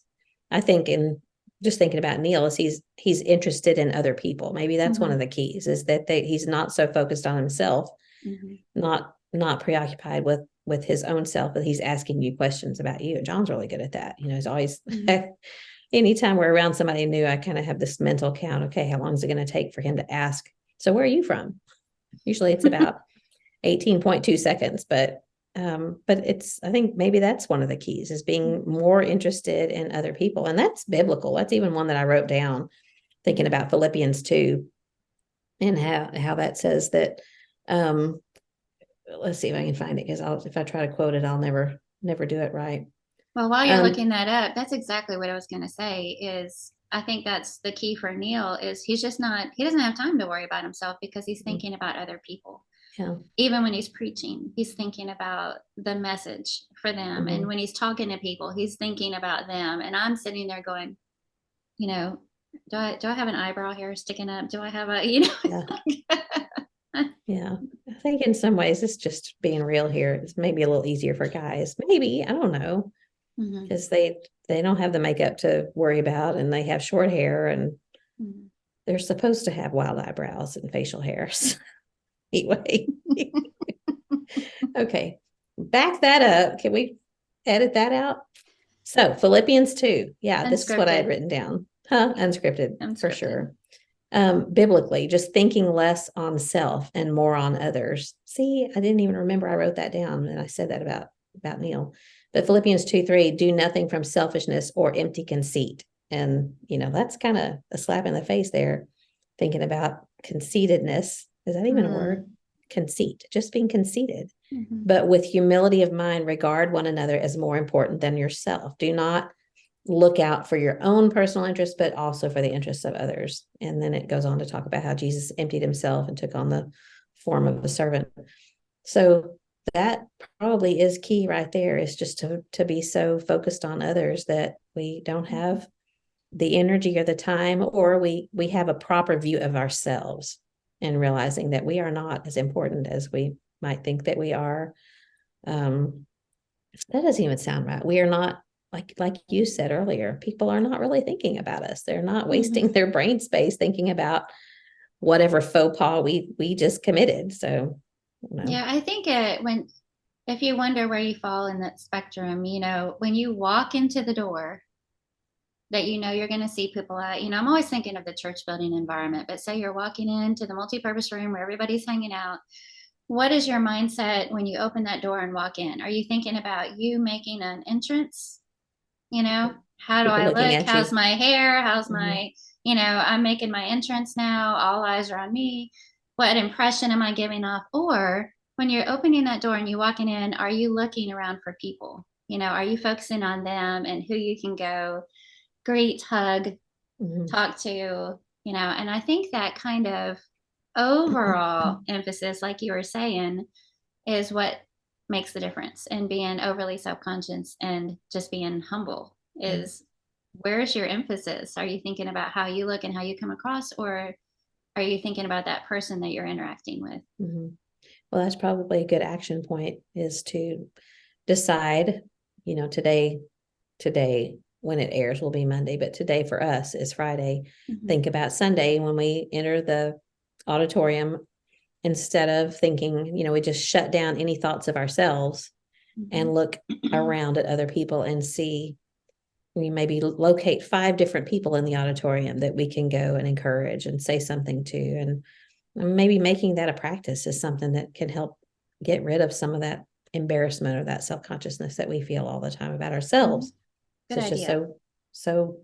I think, in just thinking about Neil, is he's interested in other people. Maybe that's one of Mhm, the keys, is that he's not so focused on himself, mhm, not preoccupied with his own self, but he's asking you questions about you. John's really good at that. He's always mhm. anytime we're around somebody new, I kind of have this mental count. Okay, how long is it going to take for him to ask, so where are you from? Usually it's about 18.2 seconds, but it's, I think maybe that's one of the keys, is being more interested in other people. And that's biblical. That's even one that I wrote down, thinking Mhm. about Philippians 2 and how that says that, um let's see if I can find it, because if I try to quote it, I'll never do it right. Well, while you're um looking that up, that's exactly what I was going to say is I think that's the key for Neil is he doesn't have time to worry about himself because he's thinking about other people. yeah. Even when he's preaching, he's thinking about the message for them. And Hmm. when he's talking to people, he's thinking about them. And I'm sitting there going, you know, do I have an eyebrow hair sticking up? Do I have a, Yeah. Yeah. I think in some ways it's just being real here. It's maybe a little easier for guys. Maybe, I don't know, Mhm, because they don't have the makeup to worry about, and they have short hair, and mhm. they're supposed to have wild eyebrows and facial hairs. Anyway. Okay. Back that up. Can we edit that out? So Philippians 2. Yeah, this is what I had Unscripted. written down. Huh? Unscripted for Unscripted. sure. Biblically, just thinking less on self and more on others. See, I didn't even remember I wrote that down, and I said that about Neil. But Philippians 2:3, do nothing from selfishness or empty conceit. And that's kind of a slap in the face there, thinking about conceitedness. Is that even a word? Mm. Conceit, just being conceited. Mhm, But with humility of mind, regard one another as more important than yourself. Do not look out for your own personal interests, but also for the interests of others. And then it goes on to talk about how Jesus emptied himself and took on the form of a servant. So that probably is key right there, is just to be so focused on others that we don't mhm, have the energy or the time, or we have a proper view of ourselves, and realizing that we are not as important as we might think that we are. Um, that doesn't even sound right. We are not, like you said earlier, people are not really thinking about us. They're not wasting Mhm. their brain space thinking about whatever faux pas we just committed. So, you know. Yeah, I think if you wonder where you fall in that spectrum, when you walk into the door that you're going to see people at, I'm always thinking of the church building environment, but say you're walking into the multi-purpose room where everybody's hanging out. What is your mindset when you open that door and walk in? Are you thinking about you making an entrance? How do People I looking look? at How's you. my hair? How's Mhm. my, I'm making my entrance now. All eyes are on me. What impression am I giving off? Or when you're opening that door and you're walking in, are you looking around for people? Are you focusing on them and who you can go greet, hug, Mhm. talk to, and I think that kind of overall emphasis, like you were saying, is what makes the difference in being overly self-conscious and just being humble is where's your emphasis? Are you thinking about how you look and how you come across, or are you thinking about that person that you're interacting with? Mhm. Well, that's probably a good action point, is to decide, today when it airs will be Monday, but today for us is Friday. Mm-hmm. Think about Sunday when we enter the auditorium, instead of thinking, we just shut down any thoughts of ourselves and look Mm-hmm. around at other people and see, we maybe locate 5 different people in the auditorium that we can go and encourage and say something to. And maybe making that a practice is something that can help get rid of some of that embarrassment or that self-consciousness that we feel all the time about Mm-hmm. ourselves. Good So it's just idea. so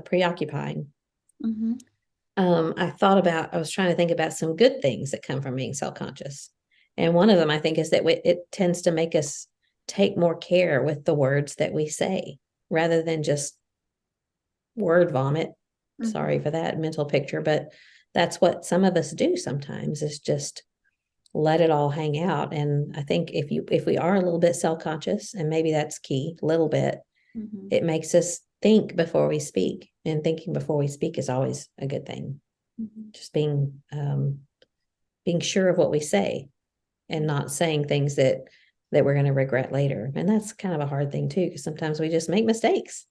preoccupying. Mm-hmm. I was trying to think about some good things that come from being self-conscious. And one of them, I think, is that it tends to make us take more care with the words that we say rather than just word vomit. Mm-hmm. Sorry for that mental picture, but that's what some of us do sometimes, is just let it all hang out. And I think if we are a little bit self-conscious, and maybe that's key, a little bit, Mm-hmm. it makes us think before we speak. And thinking before we speak is always a good thing. Mm-hmm. Just being sure of what we say and not saying things that we're going to regret later. And that's kind of a hard thing too, because sometimes we just make mistakes.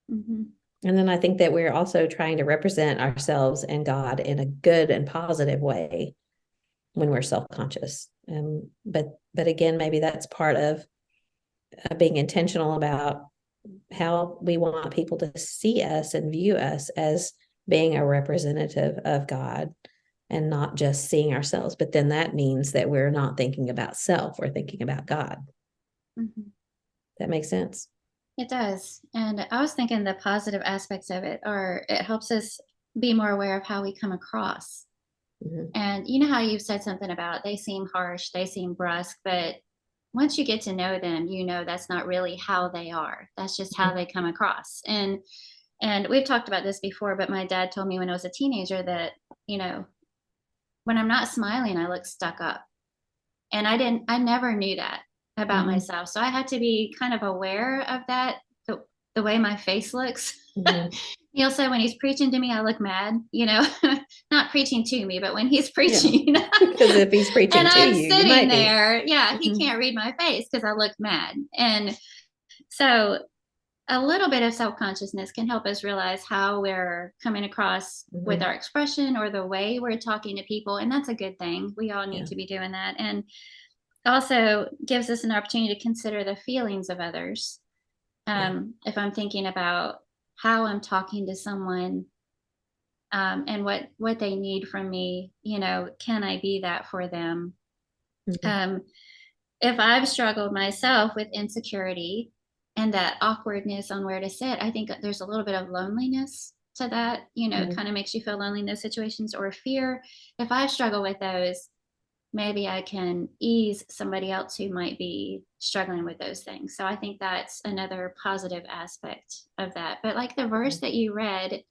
Mm-hmm. And then I think that we're also trying to represent ourselves and God in a good and positive way when we're self-conscious. But again, maybe that's part of being intentional about how we want people to see us and view us as being a representative of God and not just seeing ourselves. But then that means that we're not thinking about self, we're thinking about God. Mm-hmm. That makes sense. It does. And I was thinking the positive aspects of it are it helps us be more aware of how we come across. Mm-hmm. And you know how you said something about they seem harsh, they seem brusque, but once you get to know them, that's not really how they are. That's just how they come across. And we've talked about this before, but my dad told me when I was a teenager that, you know, when I'm not smiling, I look stuck up. And I never knew that about Mm-hmm. myself. So I had to be kind of aware of that, the way my face looks. Mm-hmm. Neil said when he's preaching to me, I look mad, not preaching to me, but when he's Yeah. preaching Because if he's and preaching to I'm you, you sitting might be. there, yeah, he Mm-hmm. can't read my face because I look mad. And so a little bit of self consciousness can help us realize how we're coming across with Mm-hmm. our expression or the way we're talking to people. And that's a good thing. We all need Yeah. to be doing that. And also gives us an opportunity to consider the feelings of others. Yeah. If I'm thinking about how I'm talking to someone, and what they need from me, can I be that for them? Mm-hmm. Um, if I've struggled myself with insecurity and that awkwardness on where to sit, I think there's a little bit of loneliness to that. It Mm-hmm. kind of makes you feel lonely in those situations, or fear. If I struggle with those, maybe I can ease somebody else who might be struggling with those things. So I think that's another positive aspect of that. But like the verse that you read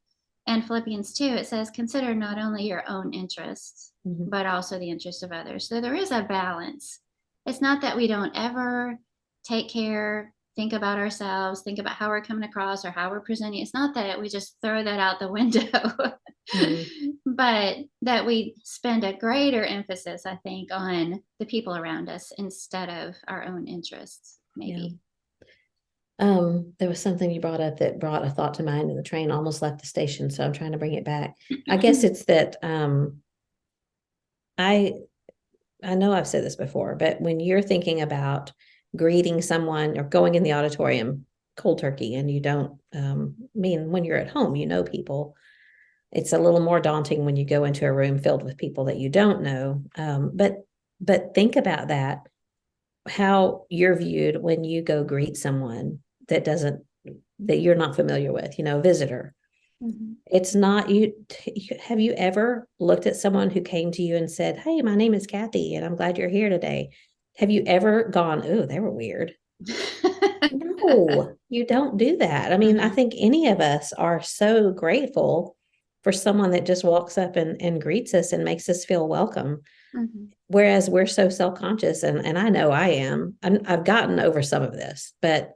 in Philippians 2, it says, consider not only your own interests, Mm-hmm. but also the interests of others. So there is a balance. It's not that we don't ever take care, think about ourselves, think about how we're coming across or how we're presenting. It's not that we just throw that out the window. Mm-hmm. But that we spend a greater emphasis, I think, on the people around us instead of our own interests, Yeah. maybe. There was something you brought up that brought a thought to mind, and the train almost left the station, so I'm trying to bring it back. I guess it's that I I know I've said this before, but when you're thinking about greeting someone or going in the auditorium cold turkey, and you don't mean when you're at home, you know people, it's a little more daunting when you go into a room filled with people that you don't know. But think about that, how you're viewed when you go greet someone that doesn't that you're not familiar with, visitor. Mhm. It's not you. Have you ever looked at someone who came to you and said, "Hey, my name is Kathy, and I'm glad you're here today"? Have you ever gone, "Oh, they were weird"? No, you don't do that. I mean, I Mhm. think any of us are so grateful for someone that just walks up and greets us and makes us feel welcome. Mhm. Whereas we're so self-conscious, and I know I am. I've gotten over some of this, but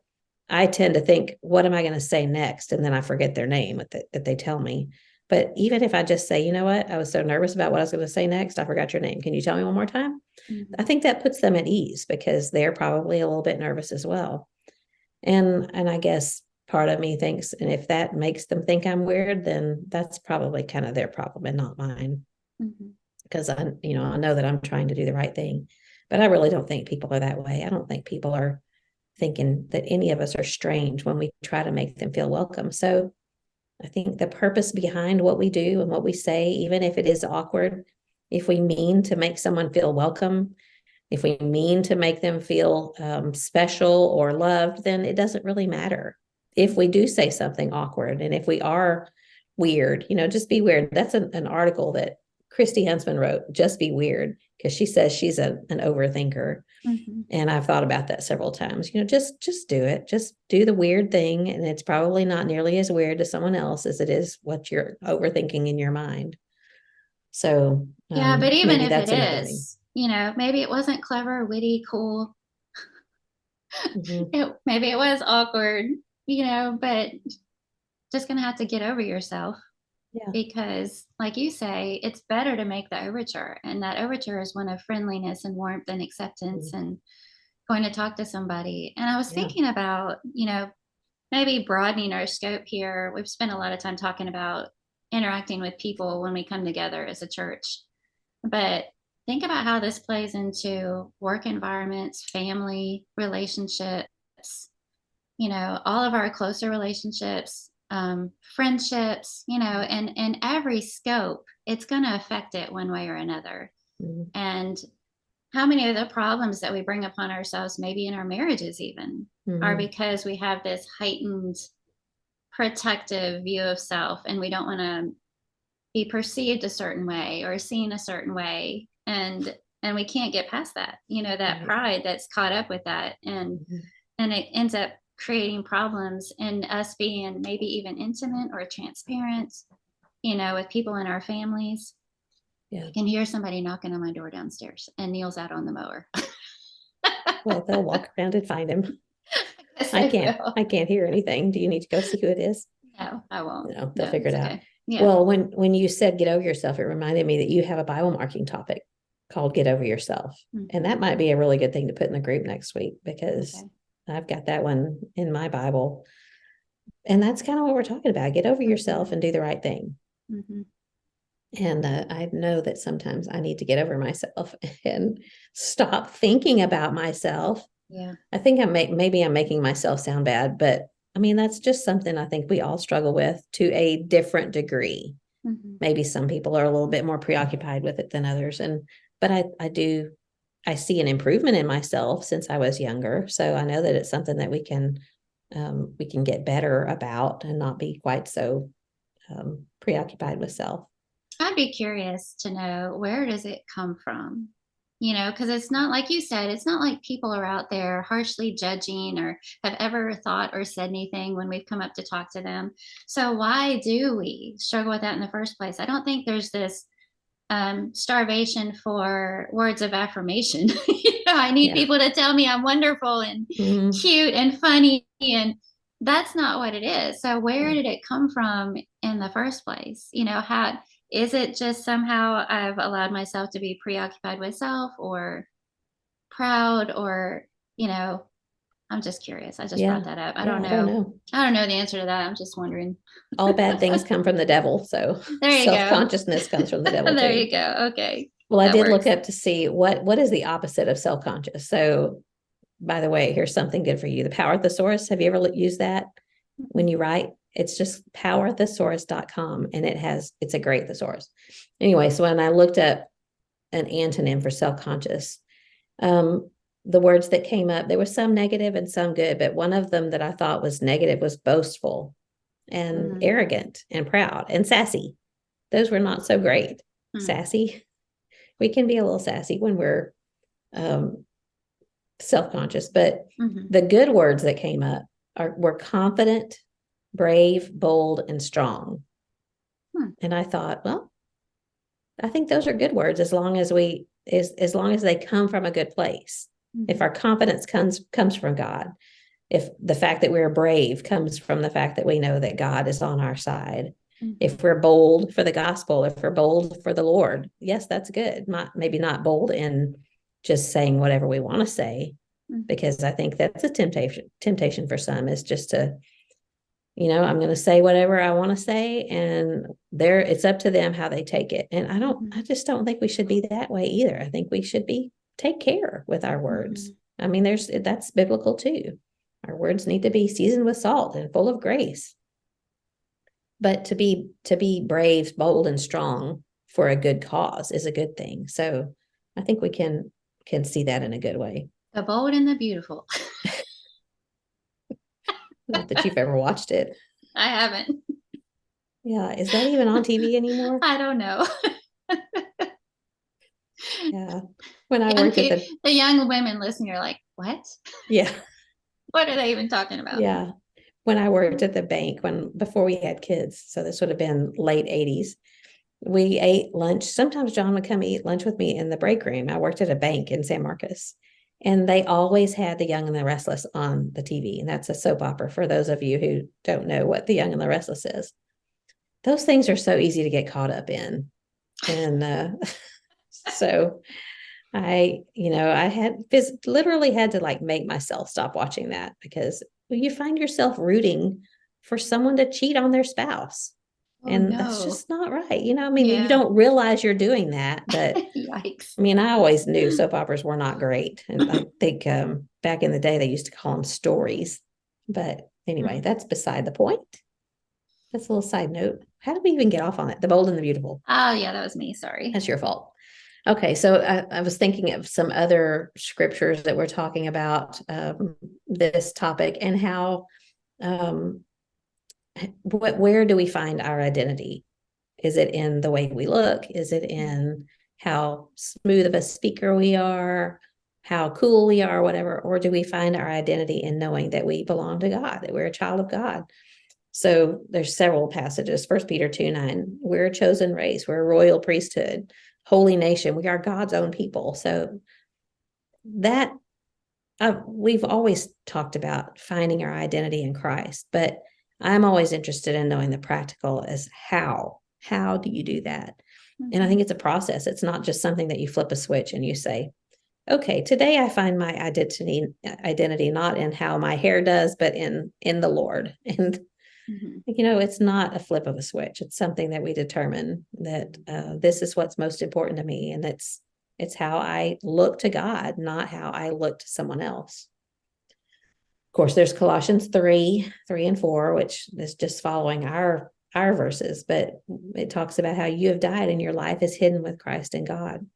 I tend to think, what am I going to say next? And then I forget their name that they tell me. But even if I just say, you know what, I was so nervous about what I was going to say next, I forgot your name. Can you tell me one more time? I Mhm. think that puts them at ease because they're probably a little bit nervous as well. And I guess part of me thinks, and if that makes them think I'm weird, then that's probably kind of their problem and not mine. Mhm. Because I know that I'm trying to do the right thing. But I really don't think people are that way. I don't think people are thinking that any of us are strange when we try to make them feel welcome. So I think the purpose behind what we do and what we say, even if it is awkward, if we mean to make someone feel welcome, if we mean to make them feel special or loved, then it doesn't really matter. If we do say something awkward, and if we are weird, just be weird. That's an article that Christy Huntsman wrote, Just Be Weird, because she says she's an overthinker. Mhm. And I've thought about that several times. Just do it. Just do the weird thing. And it's probably not nearly as weird to someone else as it is what you're overthinking in your mind. So Yeah, but even maybe if it that's another thing. is, maybe it wasn't clever, witty, cool. Mhm. Maybe it was awkward, but just gonna have to get over yourself Yeah. because, like you say, it's better to make the overture, and that overture is one of friendliness and warmth and acceptance Mhm. and going to talk to somebody. And I was Yeah. thinking about, maybe broadening our scope here. We've spent a lot of time talking about interacting with people when we come together as a church, but think about how this plays into work environments, family relationships, all of our closer relationships, friendships, and in every scope, it's going to affect it one way or another. Mhm. And how many of the problems that we bring upon ourselves, maybe in our marriages even, are Mhm. because we have this heightened protective view of self and we don't want to be perceived a certain way or seen a certain way, and we can't get past that, that Right. pride that's caught up with that, and Mhm. it ends up creating problems in us being maybe even intimate or transparent, with people in our families. Yeah. I can hear somebody knocking on my door downstairs, and Neil's out on the mower. Well, they'll walk around and find him. Yes, I I can't. will. I can't hear anything. Do you need to go see who it is? No, I won't. No, they'll No, figure it's it out. okay. Yeah. Well, when you said get over yourself, it reminded me that you have a Bible marking topic called Get Over Yourself. And Hmm. that might be a really good thing to put in the group next week because Okay. I've got that one in my Bible. And that's kind of what we're talking about. Get over Hmm. yourself and do the right thing. Hmm. And I know that sometimes I need to get over myself and stop thinking about myself. Yeah. I think maybe I'm making myself sound bad, but I mean, that's just something I think we all struggle with to a different degree. Hmm. Maybe some people are a little bit more preoccupied with it than others. But I see an improvement in myself since I was younger. So I know that it's something that we can get better about and not be quite so preoccupied with self. I'd be curious to know, where does it come from? Because it's not like you said, it's not like people are out there harshly judging or have ever thought or said anything when we've come up to talk to them. So why do we struggle with that in the first place? I don't think there's this starvation for words of affirmation. I need Yeah. people to tell me I'm wonderful and Mhm. cute and funny, and that's not what it is. So where Yeah. did it come from in the first place? How is it just somehow I've allowed myself to be preoccupied with self or proud or, you know, I'm just curious. I just brought Yeah. that up. I Yeah. don't I don't know. know. I don't know the answer to that. I'm just wondering. All bad things come from the devil. So There you go. self-consciousness comes from the devil There too. you go. Okay. Well, I That did look works. up to see what is the opposite of self-conscious. So, by the way, here's something good for you. The Power Thesaurus. Have you ever used that when Mhm. you write? It's just powerthesaurus.com and it's a great thesaurus. Anyway, so when I looked up an antonym for self-conscious, um, the words that came up, there was some negative and some good, but one of them that I thought was negative was boastful and Mhm. arrogant and proud and sassy. Those were not so great. Mhm. Sassy. We can be a little sassy when we're um, self-conscious, but Mhm. the good words that came up were confident, brave, bold, and strong. Hmm. And I thought, well, I think those are good words as long as as long as they come from a good place. If Mhm. our confidence comes from God, if the fact that we're brave comes from the fact that we know that God is on our side, Mhm. if we're bold for the gospel, if we're bold for the Lord, yes, that's good. Maybe not bold in just saying whatever we want to say, Mhm. because I think that's a temptation for some is just to, I'm going to say whatever I want to say, and it's up to them how they take it. And Mhm. I just don't think we should be that way either. I think we should take care with our words. Mhm. I mean, that's biblical too. Our words need to be seasoned with salt and full of grace. But to be brave, bold, and strong for a good cause is a good thing. So I think we can see that in a good way. The bold and the beautiful. Not that you've ever watched it. I haven't. Yeah, is that even on TV anymore? I don't know. Yeah. When I worked at The young women listening are like, what? yeah, What are they even talking about? yeah. When I worked at the bank before we had kids, so this would have been late 80s, we ate lunch. Sometimes John would come eat lunch with me in the break room. I worked at a bank in San Marcos, and they always had The Young and the Restless on the TV. And that's a soap opera for those of you who don't know what The Young and the Restless is. Those things are so easy to get caught up in. And so I literally had to like make myself stop watching that because you find yourself rooting for someone to cheat on their spouse. Oh And that's no. just not right. I mean, you Yeah. don't realize you're doing that, but Yikes. I mean, I always knew soap operas were not great. And I think back in the day, they used to call them stories. But anyway, Mhm. that's beside the point. That's a little side note. How did we even get off on it? The Bold and the Beautiful. Oh yeah, that was me. Sorry. That's your fault. Okay, so I was thinking of some other scriptures that were talking about this topic and how um, where do we find our identity? Is it in the way we look? Is it in how smooth of a speaker we are? How cool we are, whatever? Or do we find our identity in knowing that we belong to God, that we're a child of God? So there's several passages. 1 Peter 2:9, we're a chosen race, we're a royal priesthood, holy nation, we are God's own people. So that we've always talked about finding our identity in Christ, but I'm always interested in knowing the practical as how do you do that? And I Mhm. think it's a process. It's not just something that you flip a switch and you say, okay, today I find my identity not in how my hair does, but in the Lord. And Mhm. it's not a flip of a switch. It's something that we determine that this is what's most important to me, and it's how I look to God, not how I look to someone else. Of course, there's Colossians 3:3 and 4, which is just following our verses, but it talks about how you have died and your life is hidden with Christ in God.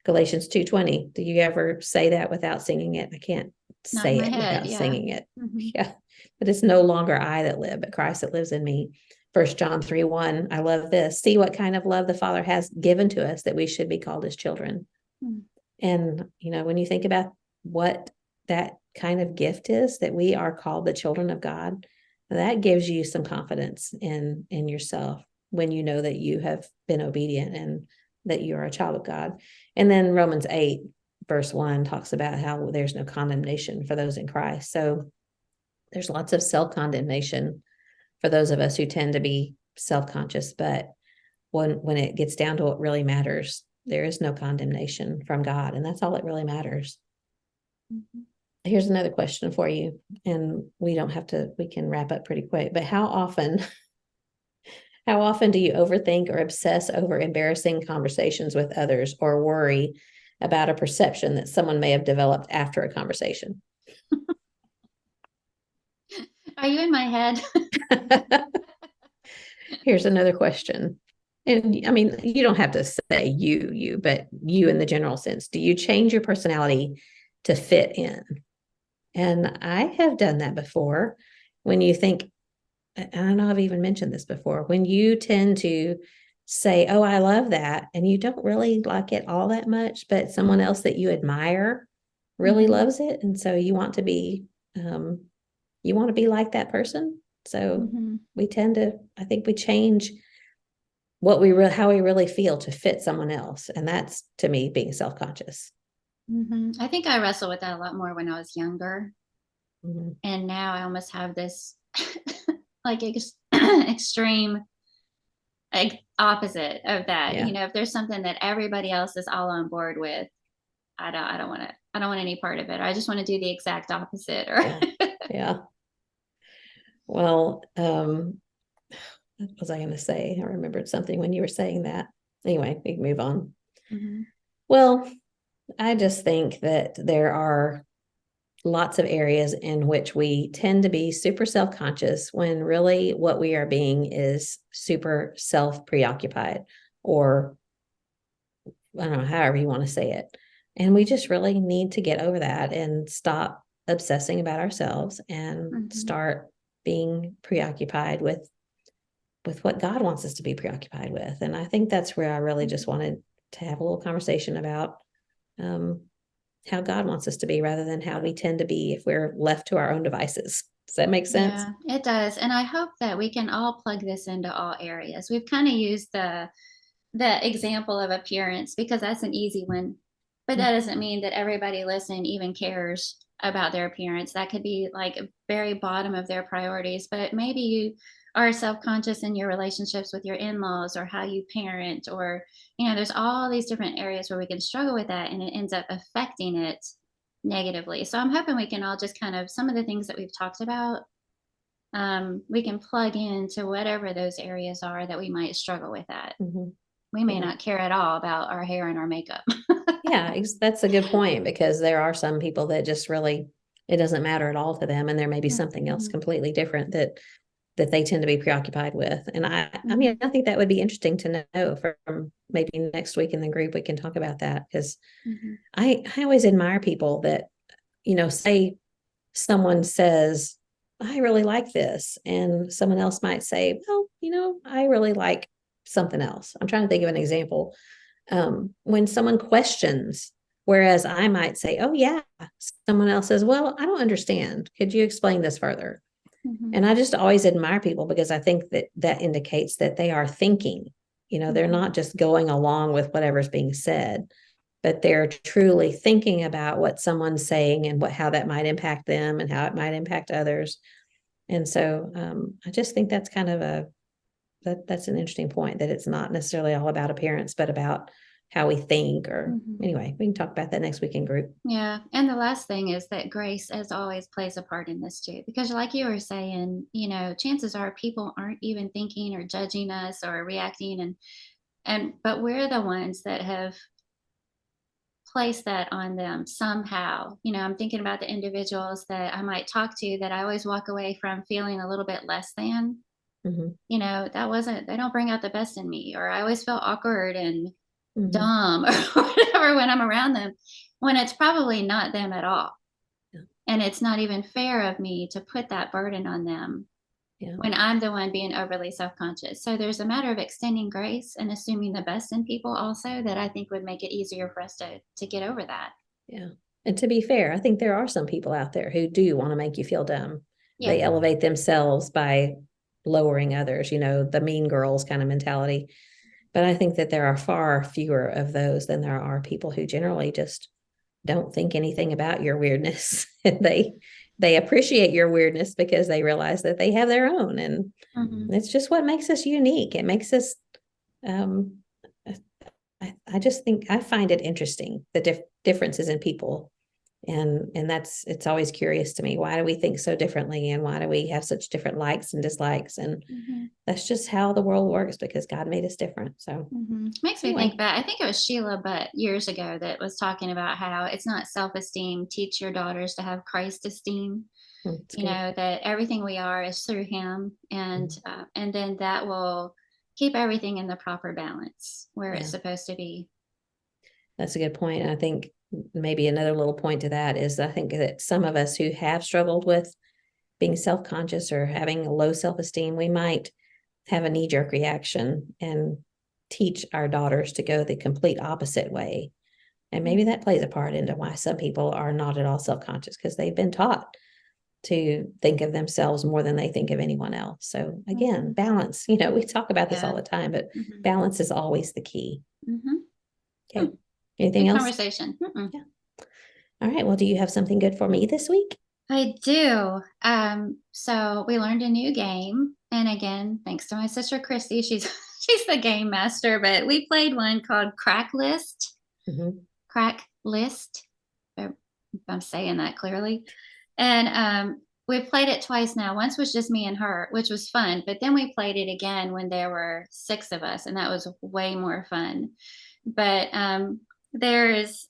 Galatians 2:20. Do you ever say that without singing it? I can't Not in say my it head. without Yeah. singing it. Mhm. Yeah. But it's no longer I that live, but Christ that lives in me. 1 John 3:1. I love this. See what kind of love the Father has given to us that we should be called his children. Mhm. And, when you think about what that kind of gift is, that we are called the children of God, that gives you some confidence in yourself when you know that you have been obedient and that you are a child of God. And then Romans 8:1 talks about how there's no condemnation for those in Christ. So there's lots of self-condemnation for those of us who tend to be self-conscious, but when it gets down to what really matters, there is no condemnation from God, and that's all that really matters. Mhm. Here's another question for you, and we can wrap up pretty quick, but how often do you overthink or obsess over embarrassing conversations with others, or worry about a perception that someone may have developed after a conversation? Are you in my head? Here's another question. And I mean, you don't have to say but you in the general sense. Do you change your personality to fit in? And I have done that before. When you think, I don't know, I've even mentioned this before, when you tend to say, oh, I love that, and you don't really like it all that much, but someone else that you admire really Mhm. loves it. And so um, you want to be like that person. So Mhm. I think we change how we really feel to fit someone else. And that's, to me, being self-conscious. Mhm. I think I wrestled with that a lot more when I was younger, Mhm. and now I almost have this like extreme opposite of that. Yeah. If there's something that everybody else is all on board with, I don't want any part of it. I just want to do the exact opposite. Or Yeah. Yeah. Well, what was I going to say? I remembered something when you were saying that. Anyway, we can move on. Mhm. Well, I just think that there are lots of areas in which we tend to be super self-conscious when really what we are being is super self-preoccupied, or I don't know, however you want to say it. And we just really need to get over that and stop obsessing about ourselves and Mhm. start being preoccupied with what God wants us to be preoccupied with. And I think that's where I really just Mhm. wanted to have a little conversation about um, how God wants us to be rather than how we tend to be if we're left to our own devices. Does that make sense? Yeah, it does. And I hope that we can all plug this into all areas. We've kind of used the example of appearance because that's an easy one. But that doesn't mean that everybody listening even cares about their appearance. That could be like a very bottom of their priorities. But maybe you are self-conscious in your relationships with your in-laws or how you parent, or there's all these different areas where we can struggle with that and it ends up affecting it negatively. So I'm hoping we can all just kind of some of the things that we've talked about, we can plug into whatever those areas are that we might struggle with at. Mm-hmm. We may Yeah. not care at all about our hair and our makeup. Yeah, that's a good point, because there are some people that just really, it doesn't matter at all to them. And there may be something else Mhm. completely different that they tend to be preoccupied with. And I mean, Mhm. I think that would be interesting to know from maybe next week in the group, we can talk about that, because Mhm. I always admire people that, say someone says, I really like this. And someone else might say, well, I really like something else. I'm trying to think of an example. When someone questions, whereas I might say, oh, yeah, someone else says, well, I don't understand. Could you explain this further? Mhm. And I just always admire people, because I think that indicates that they are thinking, they're Mhm. not just going along with whatever's being said, but they're truly thinking about what someone's saying and how that might impact them and how it might impact others. And so I just think that's kind of that's an interesting point, that it's not necessarily all about appearance, but about how we think. Or Mhm. anyway, we can talk about that next week in group. Yeah, and the last thing is that grace, as always, plays a part in this too. Because, like you were saying, chances are people aren't even thinking or judging us or reacting, but we're the ones that have place that on them somehow. I'm thinking about the individuals that I might talk to that I always walk away from feeling a little bit less than. Hmm. That wasn't, they don't bring out the best in me, or I always feel awkward and Hmm. dumb or whatever when I'm around them, when it's probably not them at all. Yeah. And it's not even fair of me to put that burden on them Yeah. when I'm the one being overly self conscious. So there's a matter of extending grace and assuming the best in people also that I think would make it easier for us to get over that. Yeah. And to be fair, I think there are some people out there who do want to make you feel dumb. Yeah. They elevate themselves by lowering others, the mean girls kind of mentality. But I think that there are far fewer of those than there are people who generally just don't think anything about your weirdness. And they appreciate your weirdness because they realize that they have their own. And Hmm. it's just what makes us unique. It makes us I just think I find it interesting, the differences in people. And it's always curious to me. Why do we think so differently? And why do we have such different likes and dislikes? And that's just how the world works, because God made us different. So makes me anyway. think about, I think it was Sheila Butt years ago that was talking about how it's not self-esteem. Teach your daughters to have Christ esteem. It's You good. know, that everything we are is through him, and then that will keep everything in the proper balance where it's supposed to be. That's a good point. And I think maybe another little point to that is, I think that some of us who have struggled with being self-conscious or having a low self-esteem, we might have a knee-jerk reaction and teach our daughters to go the complete opposite way. And maybe that plays a part into why some people are not at all self-conscious, because they've been taught to think of themselves more than they think of anyone else. So again, balance, we talk about this all the time, but balance is always the key. Okay. Anything Good else? Conversation. Yeah. All right. Well, do you have something good for me this week? I do. So we learned a new game, and again, thanks to my sister Christy, she's the game master. But we played one called Crack List. Crack List. If I'm saying that clearly. And we played it twice now. Once was just me and her, which was fun. But then we played it again when there were 6 of us, and that was way more fun. But there's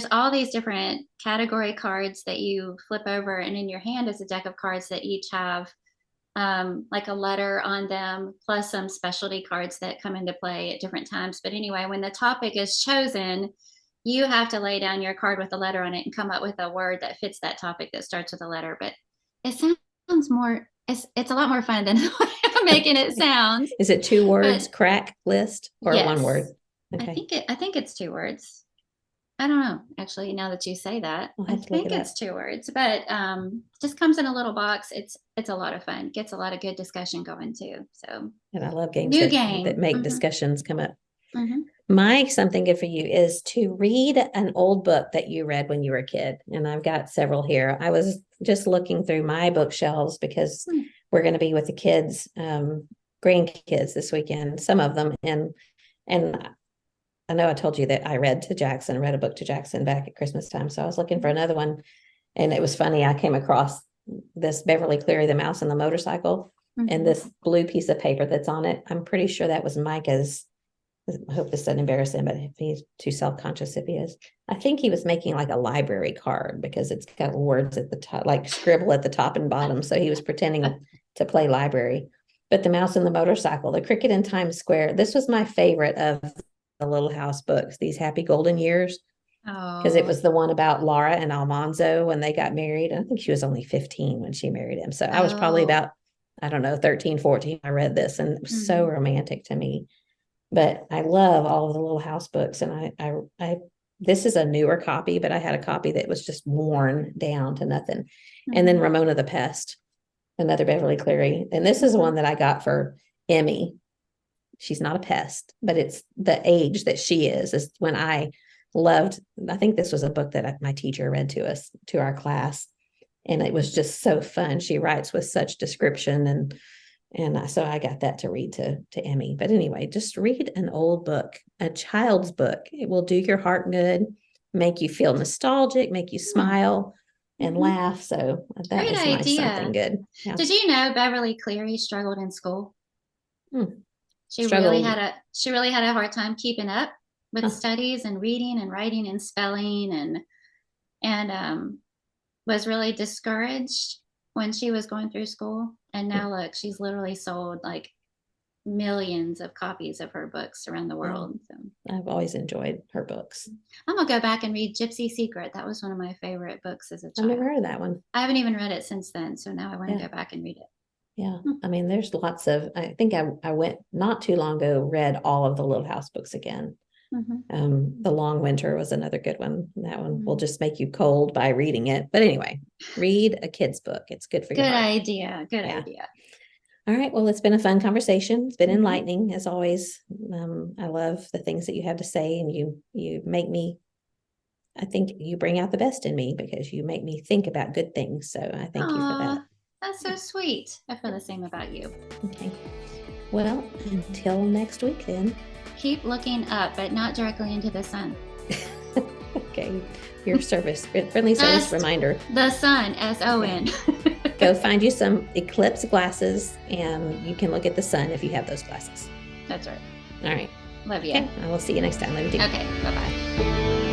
all these different category cards that you flip over, and in your hand is a deck of cards that each have like a letter on them, plus some specialty cards that come into play at different times. But anyway, when the topic is chosen, you have to lay down your card with a letter on it and come up with a word that fits that topic that starts with a letter. But it sounds more, it's a lot more fun than I'm making it sound. Is it 2 words, crack list, or yes, 1 word? Okay. I think it's 2 words. I don't know, actually, now that you say that. I think it's 2 words, but just comes in a little box. It's a lot of fun. Gets a lot of good discussion going too. So, and I love games that make discussions come up. My something good for you is to read an old book that you read when you were a kid. And I've got several here. I was just looking through my bookshelves because we're going to be with the kids, grandkids this weekend, some of them. And I know I told you that I read a book to Jackson back at Christmas time. So I was looking for another one. And it was funny. I came across this Beverly Cleary, The Mouse and the Motorcycle, and this blue piece of paper that's on it. I'm pretty sure that was Micah's. I hope this doesn't embarrass him, but if he's too self-conscious, if he is, I think he was making like a library card, because it's got words at the top, like scribble at the top and bottom. So he was pretending to play library. But The Mouse and the Motorcycle, The Cricket in Times Square, this was my favorite of the Little House books, these Happy Golden Years, because it was the one about Laura and Almanzo when they got married. I think she was only 15 when she married him. So I was probably about, I don't know, 13, 14. I read this, and it was so romantic to me. But I love all of the Little House books. And I this is a newer copy, but I had a copy that was just worn down to nothing. And then Ramona the Pest, another Beverly Cleary. And this is one that I got for Emmy. She's not a pest, but it's the age that she is when I think this was a book that my teacher read to our class. And it was just so fun. She writes with such description, and so I got that to read to Emmy. But anyway, just read an old book, a child's book. It will do your heart good, make you feel nostalgic, make you smile and laugh. So that Great was idea. something good. Yeah. Did you know Beverly Cleary struggled in school? She really had a hard time keeping up with studies and reading and writing and spelling, and was really discouraged when she was going through school. And now look, she's literally sold like millions of copies of her books around the world. So I've always enjoyed her books. I'm gonna go back and read Gypsy Secret. That was one of my favorite books as a child. I've never heard of that one. I haven't even read it since then, so now I want to go back and read it. Yeah. I mean, there's lots of, I think I went not too long ago, read all of the Little House books again. The Long Winter was another good one. That one will just make you cold by reading it. But anyway, read a kid's book. It's good for your heart. Good idea. All right. Well, it's been a fun conversation. It's been enlightening as always. I love the things that you have to say, and you make me, I think you bring out the best in me, because you make me think about good things. So I thank you for that. That's so sweet. I feel the same about you. Okay. Well, until next week then. Keep looking up, but not directly into the sun. Okay. Your friendly service reminder. The sun, S-O-N. Go find you some eclipse glasses and you can look at the sun if you have those glasses. That's right. All right. Love you. Okay. I will see you next time. Love you too. Okay. Bye-bye.